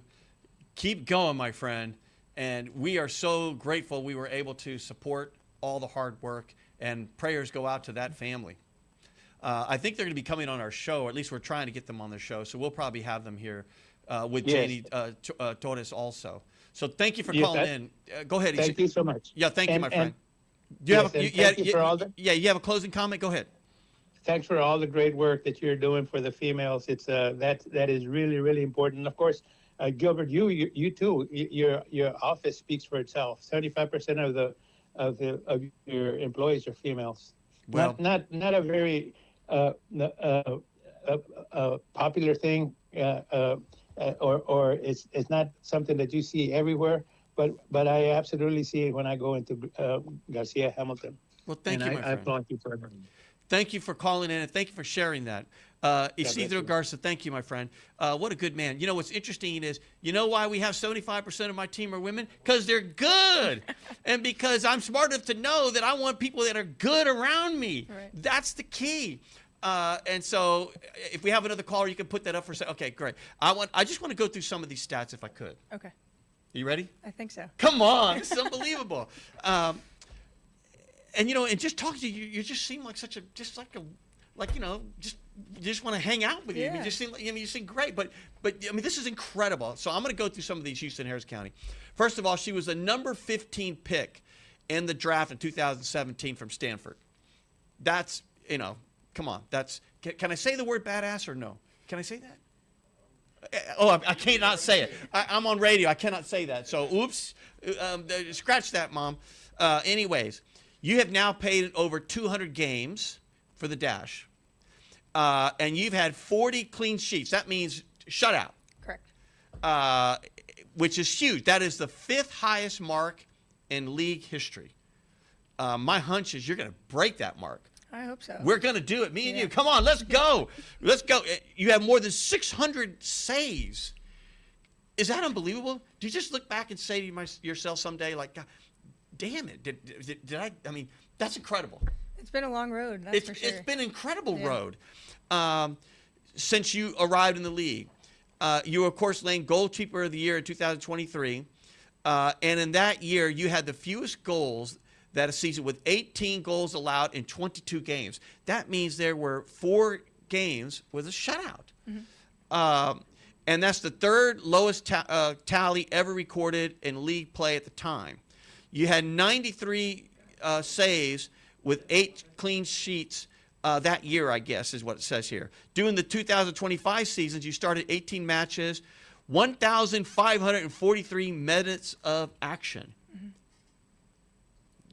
Keep going, my friend. And we are so grateful we were able to support all the hard work, and prayers go out to that family. I think they're going to be coming on our show, or at least we're trying to get them on the show. So we'll probably have them here with Janie Torres also. So thank you for calling in. Go ahead. Thank you so much. Yeah, thank you, my friend. You have a closing comment? Go ahead. Thanks for all the great work that you're doing for the females. It's that is really, really important. Of course, Gilbert, you too. Your office speaks for itself. 75% of your employees are females. Well, not a very popular thing, or it's not something that you see everywhere. But I absolutely see it when I go into Garcia Hamilton. Well, thank you, my friend. I applaud you for it. Thank you for calling in, and thank you for sharing that. Isidro Garza, thank you, my friend. What a good man. You know, what's interesting is, you know why we have 75% of my team are women? Because they're good. And because I'm smart enough to know that I want people that are good around me. Right. That's the key. And so if we have another caller, you can put that up for a second. Okay, great. I just want to go through some of these stats if I could. Okay. You ready? I think so. Come on. This is unbelievable. And, you know, and just talking to you, you just seem like you just want to hang out with you. Yeah. I mean, you seem great. But I mean, this is incredible. So I'm going to go through some of these Houston, Harris County. First of all, she was the number 15 pick in the draft in 2017 from Stanford. That's, you know, come on. Can I say the word badass or no? Can I say that? Oh, I cannot say it. I'm on radio. I cannot say that. So, oops. Scratch that, Mom. Anyways, you have now played over 200 games for the Dash, and you've had 40 clean sheets. That means shutout. Correct. which is huge. That is the 5th highest mark in league history. My hunch is you're going to break that mark. I hope so. We're going to do it. Me and you. Come on, let's go. Let's go. You have more than 600 saves. Is that unbelievable? Do you just look back and say to yourself someday, like, God, damn it, did I? I mean, that's incredible. It's been a long road, that's for sure. It's been an incredible road since you arrived in the league. You were, of course, named Goalkeeper of the Year in 2023. And in that year, you had the fewest goals that a season with 18 goals allowed in 22 games. That means there were 4 games with a shutout. And that's the 3rd lowest tally ever recorded in league play at the time. You had 93 saves with 8 clean sheets that year, I guess, is what it says here. During the 2025 seasons, you started 18 matches, 1,543 minutes of action.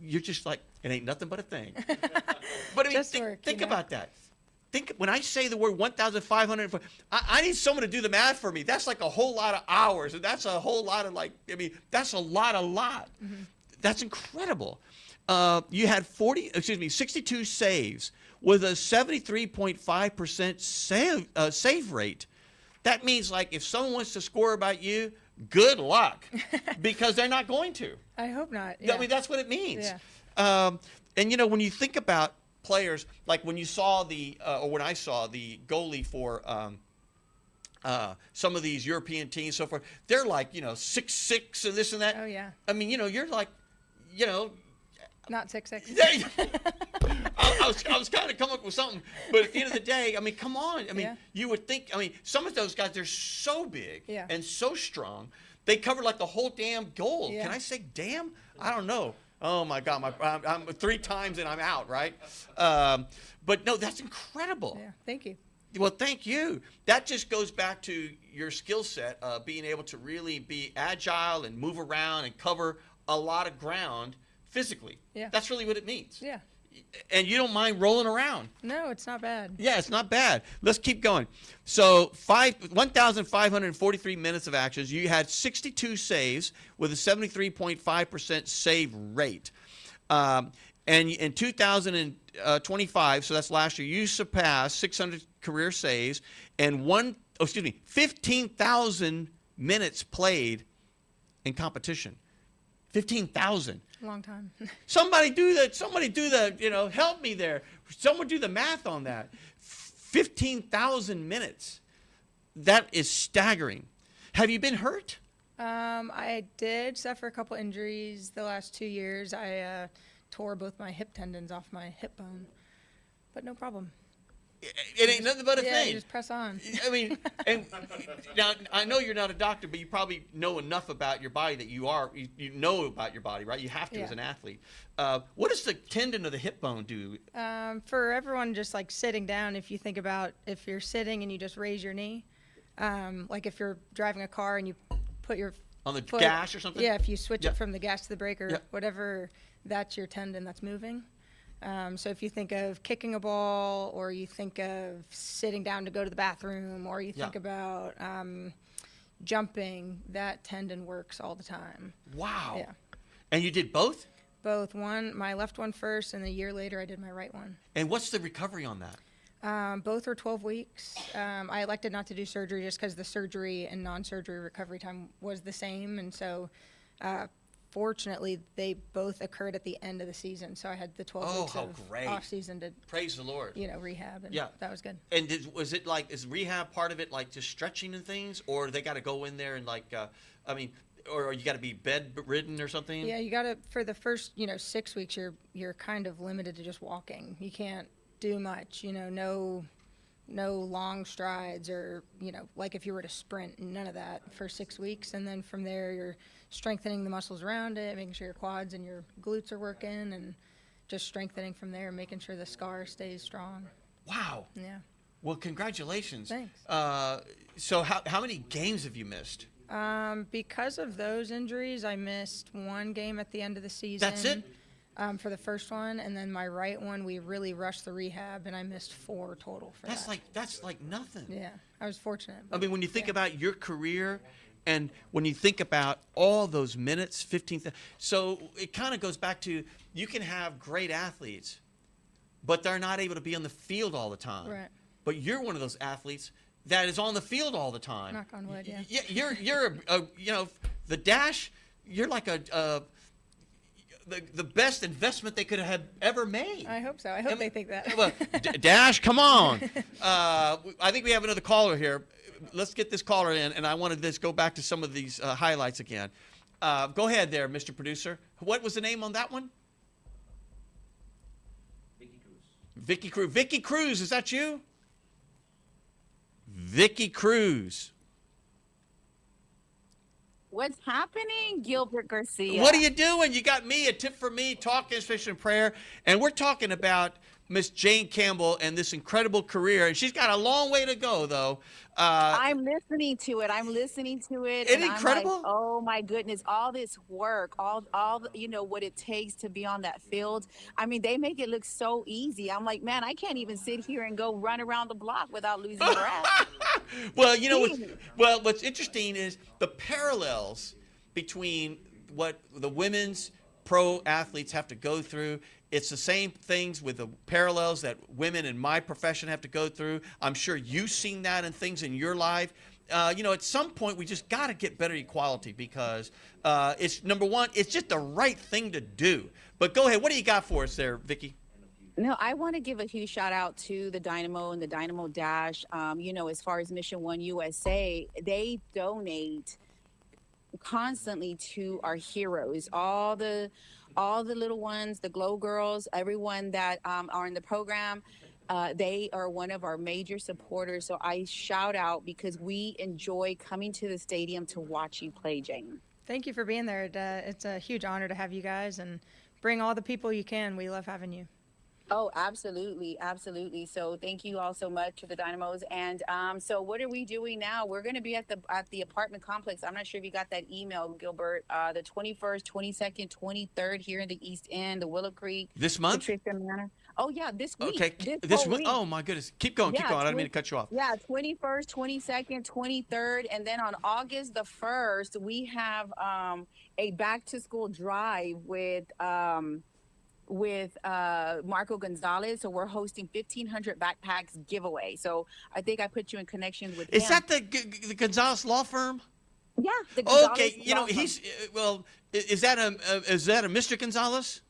You're just like, it ain't nothing but a thing. But I mean, think about that. Think when I say the word 1,500, I need someone to do the math for me. That's like a whole lot of hours, and that's a whole lot of that's a lot. That's incredible. You had 62 saves with a 73.5% save rate. That means, like, if someone wants to score about you, good luck, because they're not going to. I hope not. I mean, that's what it means. Yeah. And when you think about players, like when you saw or when I saw the goalie for some of these European teams, so forth, they're like 6'6" and this and that. Oh yeah. I mean, you're like, not 6'6". I was kind of coming up with something, but at the end of the day, I mean, come on. I mean, you would think. I mean, some of those guys, they're so big and so strong. They cover like the whole damn goal. Yeah. Can I say damn? I don't know. Oh my God, I'm 3 times and I'm out, right? But no, that's incredible. Yeah, thank you. Well, thank you. That just goes back to your skill set, being able to really be agile and move around and cover a lot of ground physically. Yeah. That's really what it means. Yeah. And you don't mind rolling around. No, it's not bad. Yeah, it's not bad. Let's keep going. So 1,543 minutes of actions. You had 62 saves with a 73.5% save rate. And in 2025, so that's last year, you surpassed 600 career saves and 15,000 minutes played in competition. 15,000. Long time. Somebody do that. Somebody do the, help me there. Someone do the math on that. 15,000 minutes. That is staggering. Have you been hurt? I did suffer a couple injuries the last 2 years. I tore both my hip tendons off my hip bone, but no problem. It ain't nothing but a thing. You just press on. I mean, and now I know you're not a doctor, but you probably know enough about your body that you know about your body, right? You have to as an athlete. What does the tendon of the hip bone do? For everyone just like sitting down, if you think about if you're sitting and you just raise your knee, like if you're driving a car and you put your on the foot, gas or something? Yeah, if you switch it from the gas to the brake or whatever, that's your tendon that's moving. So if you think of kicking a ball, or you think of sitting down to go to the bathroom, or you think about jumping, that tendon works all the time. Wow. Yeah. And you did both? Both. My left one first, and a year later I did my right one. And what's the recovery on that? Both are 12 weeks. I elected not to do surgery just because the surgery and non-surgery recovery time was the same, and so fortunately, they both occurred at the end of the season, so I had the 12 weeks of off season to praise the Lord. Rehab, and that was good. And was it like, is rehab part of it like just stretching and things, or they got to go in there and like, or you got to be bedridden or something? Yeah, you got to for the first 6 weeks. You're kind of limited to just walking. You can't do much. No long strides or like if you were to sprint, none of that for 6 weeks, and then from there you're strengthening the muscles around it, making sure your quads and your glutes are working, and just strengthening from there, making sure the scar stays strong. Wow. Yeah. Well, congratulations. Thanks. So how many games have you missed? Because of those injuries, I missed 1 game at the end of the season. That's it? For the first one, and then my right one, we really rushed the rehab, and I missed 4 total for that. That's like nothing. Yeah, I was fortunate. I mean, when you think about your career And when you think about all those minutes, 15, so it kind of goes back to, you can have great athletes, but they're not able to be on the field all the time. Right. But you're one of those athletes that is on the field all the time. Knock on wood, yeah. You're the dash, you're like the best investment they could have ever made. I hope so. I hope they think that. Well, Dash, come on. I think we have another caller here. Let's get this caller in, and I wanted to go back to some of these highlights again. Go ahead there, Mr. Producer. What was the name on that one? Vicky Cruz. Vicky Cruz, is that you? Vicky Cruz. What's happening, Gilbert Garcia? What are you doing? You got me, a tip for me, talking, inspiration, and prayer. And we're talking about Miss Jane Campbell and this incredible career. And she's got a long way to go, though. I'm listening to it. Isn't it incredible? I'm like, oh my goodness, all this work, all what it takes to be on that field. I mean, they make it look so easy. I'm like, man, I can't even sit here and go run around the block without losing breath. Well, what's interesting is the parallels between what the women's pro athletes have to go through. It's the same things with the parallels that women in my profession have to go through. I'm sure you've seen that in things in your life. At some point, we just got to get better equality because it's, number one, it's just the right thing to do. But go ahead. What do you got for us there, Vicky? No, I want to give a huge shout out to the Dynamo and the Dynamo Dash. As far as Mission One USA, they donate constantly to our heroes, all the little ones, the Glow Girls, everyone that are in the program. They are one of our major supporters. So I shout out because we enjoy coming to the stadium to watch you play, Jane. Thank you for being there. It's a huge honor to have you guys, and bring all the people you can. We love having you. Oh, absolutely. Absolutely. So thank you all so much to the Dynamos. And so what are we doing now? We're going to be at the apartment complex. I'm not sure if you got that email, Gilbert, the 21st, 22nd, 23rd here in the East End, the Willow Creek. This month? Patricia Manor. Oh, yeah, this week. Okay. This week? week. Oh, my goodness. Keep going. I didn't mean to cut you off. Yeah, 21st, 22nd, 23rd. And then on August the 1st, we have a back-to-school drive with Marco Gonzalez. So we're hosting 1,500 backpacks giveaway. So I think I put you in connection with Is him. that the Gonzalez law firm? Yeah. The Gonzalez okay. law firm. Is that a Mr. Gonzalez?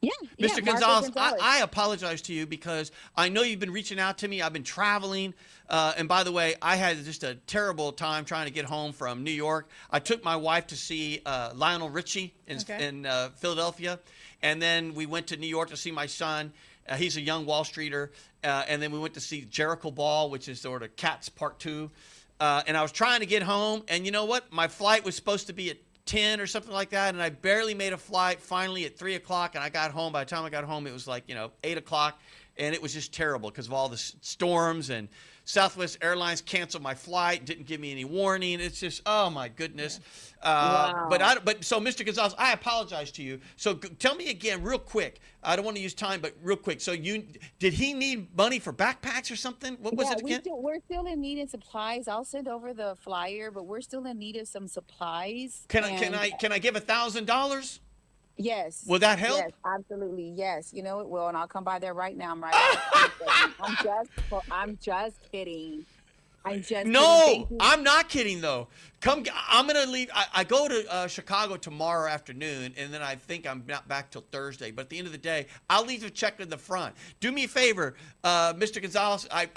Yeah. Mr. Marco Gonzalez, I apologize to you because I know you've been reaching out to me. I've been traveling. And by the way, I had just a terrible time trying to get home from New York. I took my wife to see Lionel Richie in Philadelphia. And then we went to New York to see my son. He's a young Wall Streeter. And then we went to see Jericho Ball, which is sort of Cats Part 2. And I was trying to get home. And you know what? My flight was supposed to be at 10 or something like that, and I barely made a flight finally at 3 o'clock, and I got home. By the time I got home, it was like 8 o'clock, and it was just terrible because of all the storms, and Southwest Airlines canceled my flight, didn't give me any warning. It's just, oh my goodness. Wow. So Mr. Gonzalez, I apologize to you. So tell me again real quick. I don't want to use time, but real quick. So did he need money for backpacks or something? What was it again? We're still in need of supplies. I'll send over the flyer, but we're still in need of some supplies. Can I give $1,000? Yes. Will that help? Yes, absolutely. Yes. You know it will, and I'll come by there right now. I'm just kidding. No, I'm not kidding though. I'm gonna leave. I go to Chicago tomorrow afternoon, and then I think I'm not back till Thursday. But at the end of the day, I'll leave a check in the front. Do me a favor, Mr. Gonzalez. I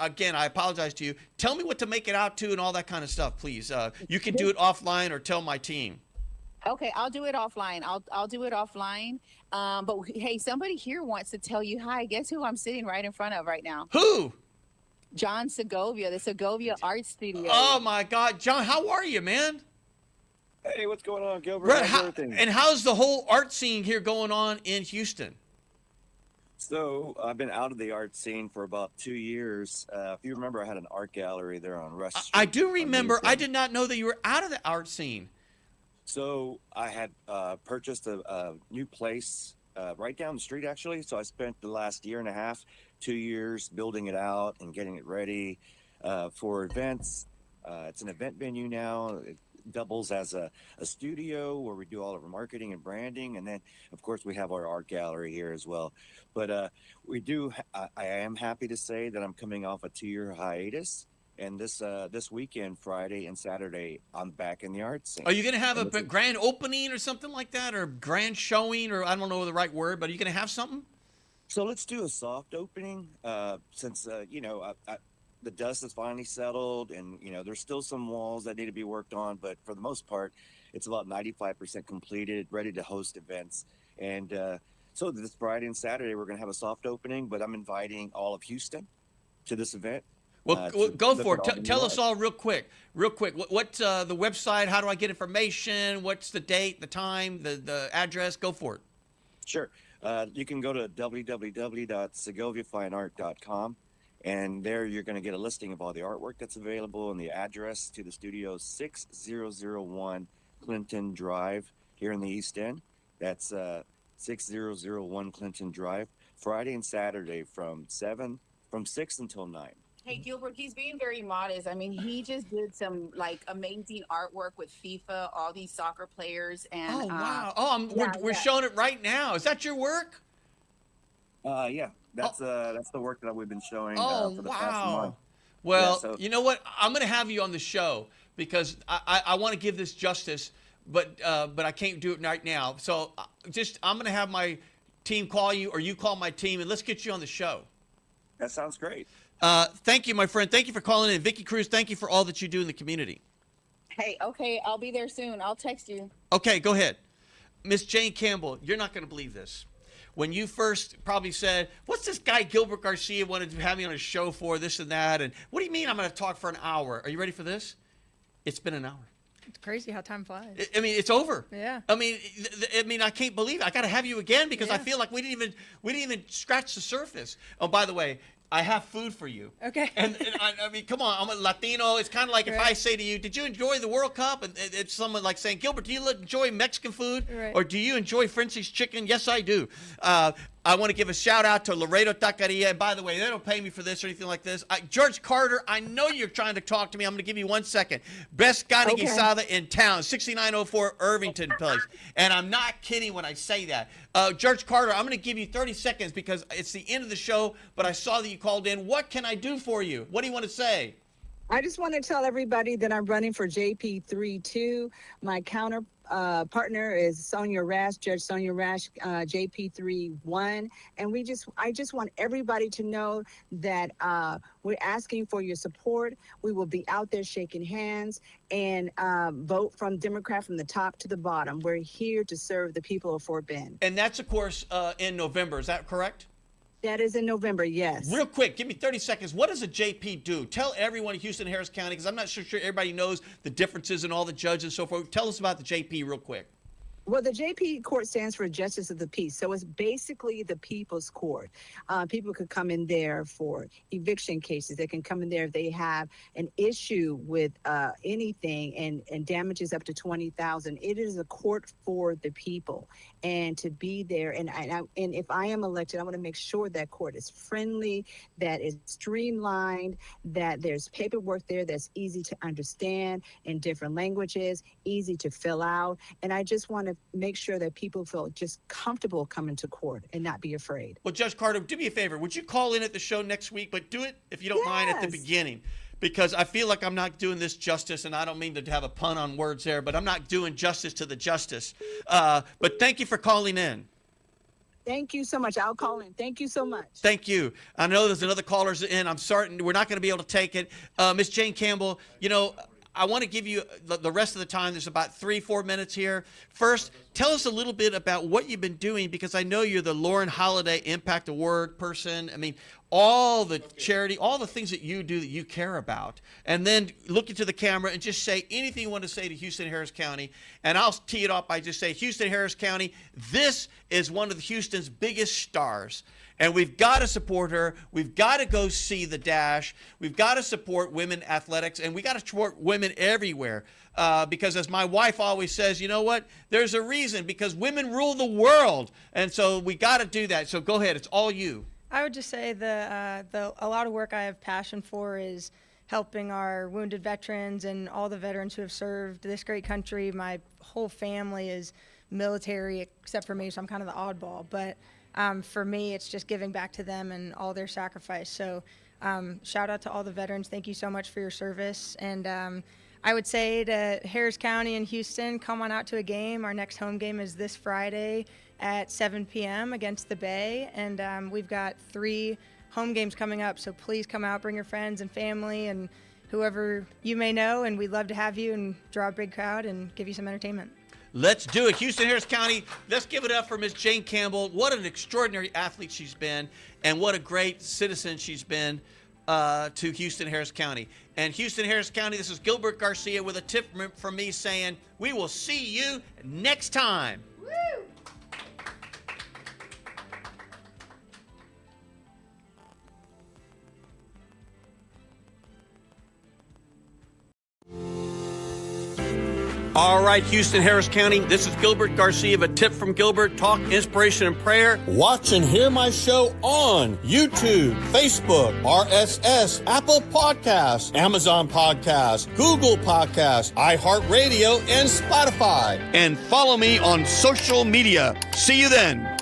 apologize to you. Tell me what to make it out to and all that kind of stuff, please. You can do it offline or tell my team. Okay, I'll do it offline. I'll do it offline. But hey, somebody here wants to tell you hi. Guess who I'm sitting right in front of right now? Who? John Segovia, the Segovia Art Studio. Oh my God, John, how are you, man? Hey, what's going on, Gilbert? Right, How's everything? And how's the whole art scene here going on in Houston? So I've been out of the art scene for about 2 years. If you remember, I had an art gallery there on Rush Street. I do remember. I did not know that you were out of the art scene. So I had purchased a new place right down the street, actually. So I spent the last year and a half, 2 years building it out and getting it ready for events. It's an event venue now. doubles as a studio where we do all of our marketing and branding, and then of course we have our art gallery here as well. But we do. I am happy to say that I'm coming off a 2-year hiatus, and this weekend, Friday and Saturday, I'm back in the art scene. Are you going to have a grand opening or something like that, or grand showing, or I don't know the right word, but are you going to have something? So let's do a soft opening, since the dust has finally settled, and there's still some walls that need to be worked on, but for the most part, it's about 95% completed, ready to host events. And so this Friday and Saturday, we're going to have a soft opening, but I'm inviting all of Houston to this event. Well, go for it. Tell us all real quick. What's the website? How do I get information? What's the date, the time, the address? Go for it. Sure. You can go to www.segoviafineart.com, and there you're going to get a listing of all the artwork that's available, and the address to the studio, 6001 Clinton Drive here in the East End. That's 6001 Clinton Drive, Friday and Saturday from 6 until 9. Hey, Gilbert, he's being very modest. I mean, he just did some amazing artwork with FIFA, all these soccer players, and oh wow! We're showing it right now. Is that your work? Yeah, that's the work that we've been showing for the wow. past month. Well, Yeah, you know what? I'm going to have you on the show because I want to give this justice, but I can't do it right now. So I'm going to have my team call you, or you call my team, and let's get you on the show. That sounds great. Thank you, my friend. Thank you for calling in. Vicky Cruz, thank you for all that you do in the community. Hey, okay, I'll be there soon. I'll text you. Okay, go ahead. Miss Jane Campbell, you're not going to believe this. When you first probably said, what's this guy Gilbert Garcia wanted to have me on his show for, this and that, and what do you mean I'm going to talk for an hour? Are you ready for this? It's been an hour. It's crazy how time flies. I mean, it's over. Yeah. I mean, I can't believe it. I got to have you again because I feel like we didn't even scratch the surface. Oh, by the way, I have food for you. Okay. And I mean, come on, I'm a Latino. It's kind of like if I say to you, did you enjoy the World Cup? And it's someone like saying, Gilbert, do you enjoy Mexican food? Right. Or do you enjoy Frenchie's chicken? Yes, I do. I want to give a shout out to Laredo Taqueria. And by the way, they don't pay me for this or anything like this. George Carter, I know you're trying to talk to me. I'm going to give you 1 second. Best carne guisada in town, 6904 Irvington Place. And I'm not kidding when I say that. George Carter, I'm going to give you 30 seconds because it's the end of the show, but I saw that you called in. What can I do for you? What do you want to say? I just want to tell everybody that I'm running for JP32. My partner is Sonia Rash, Judge Sonia Rash, JP31. And I just want everybody to know that we're asking for your support. We will be out there shaking hands and vote from Democrat from the top to the bottom. We're here to serve the people of Fort Bend. And that's, of course, in November. Is that correct? That is in November, yes. Real quick, give me 30 seconds. What does a JP do? Tell everyone in Houston, Harris County, because I'm not sure everybody knows the differences in all the judges and so forth. Tell us about the JP real quick. Well, the JP court stands for Justice of the Peace. So it's basically the people's court. People could come in there for eviction cases. They can come in there if they have an issue with anything and damages up to $20,000. It is a court for the people. And to be there, and if I am elected, I want to make sure that court is friendly, that is streamlined, that there's paperwork there that's easy to understand in different languages, easy to fill out. And I just want to make sure that people feel just comfortable coming to court and not be afraid. Well, Judge Carter, do me a favor. Would you call in at the show next week, but do it, if you don't mind, at the beginning? Because I feel like I'm not doing this justice, and I don't mean to have a pun on words there, but I'm not doing justice to the justice. But thank you for calling in. Thank you so much. I'll call in. Thank you so much. Thank you. I know there's another caller's in. I'm certain we're not going to be able to take it. Miss Jane Campbell, I want to give you the rest of the time. There's about 3-4 minutes here. First, tell us a little bit about what you've been doing, because I know you're the Lauren Holiday Impact Award person. I mean, all the charity, all the things that you do that you care about. And then look into the camera and just say anything you want to say to Houston, Harris County. And I'll tee it up by just saying, Houston, Harris County, this is one of Houston's biggest stars. And we've got to support her. We've got to go see the Dash. We've got to support women athletics, and we got to support women everywhere. Because as my wife always says, you know what? There's a reason, because women rule the world. And so we got to do that. So go ahead. It's all you. I would just say a lot of work I have passion for is helping our wounded veterans and all the veterans who have served this great country. My whole family is military except for me, so I'm kind of the oddball. But for me, it's just giving back to them and all their sacrifice. So shout out to all the veterans. Thank you so much for your service. And I would say to Harris County and Houston, come on out to a game. Our next home game is this Friday at 7 p.m. against the Bay. And we've got 3 home games coming up. So please come out, bring your friends and family and whoever you may know. And we'd love to have you and draw a big crowd and give you some entertainment. Let's do it. Houston, Harris County, let's give it up for Miss Jane Campbell. What an extraordinary athlete she's been, and what a great citizen she's been to Houston, Harris County. And Houston, Harris County, this is Gilbert Garcia with a tip from me saying, we will see you next time. Woo! All right, Houston, Harris County, this is Gilbert Garcia of A Tip from Gilbert, Talk, Inspiration, and Prayer. Watch and hear my show on YouTube, Facebook, RSS, Apple Podcasts, Amazon Podcasts, Google Podcasts, iHeartRadio, and Spotify. And follow me on social media. See you then.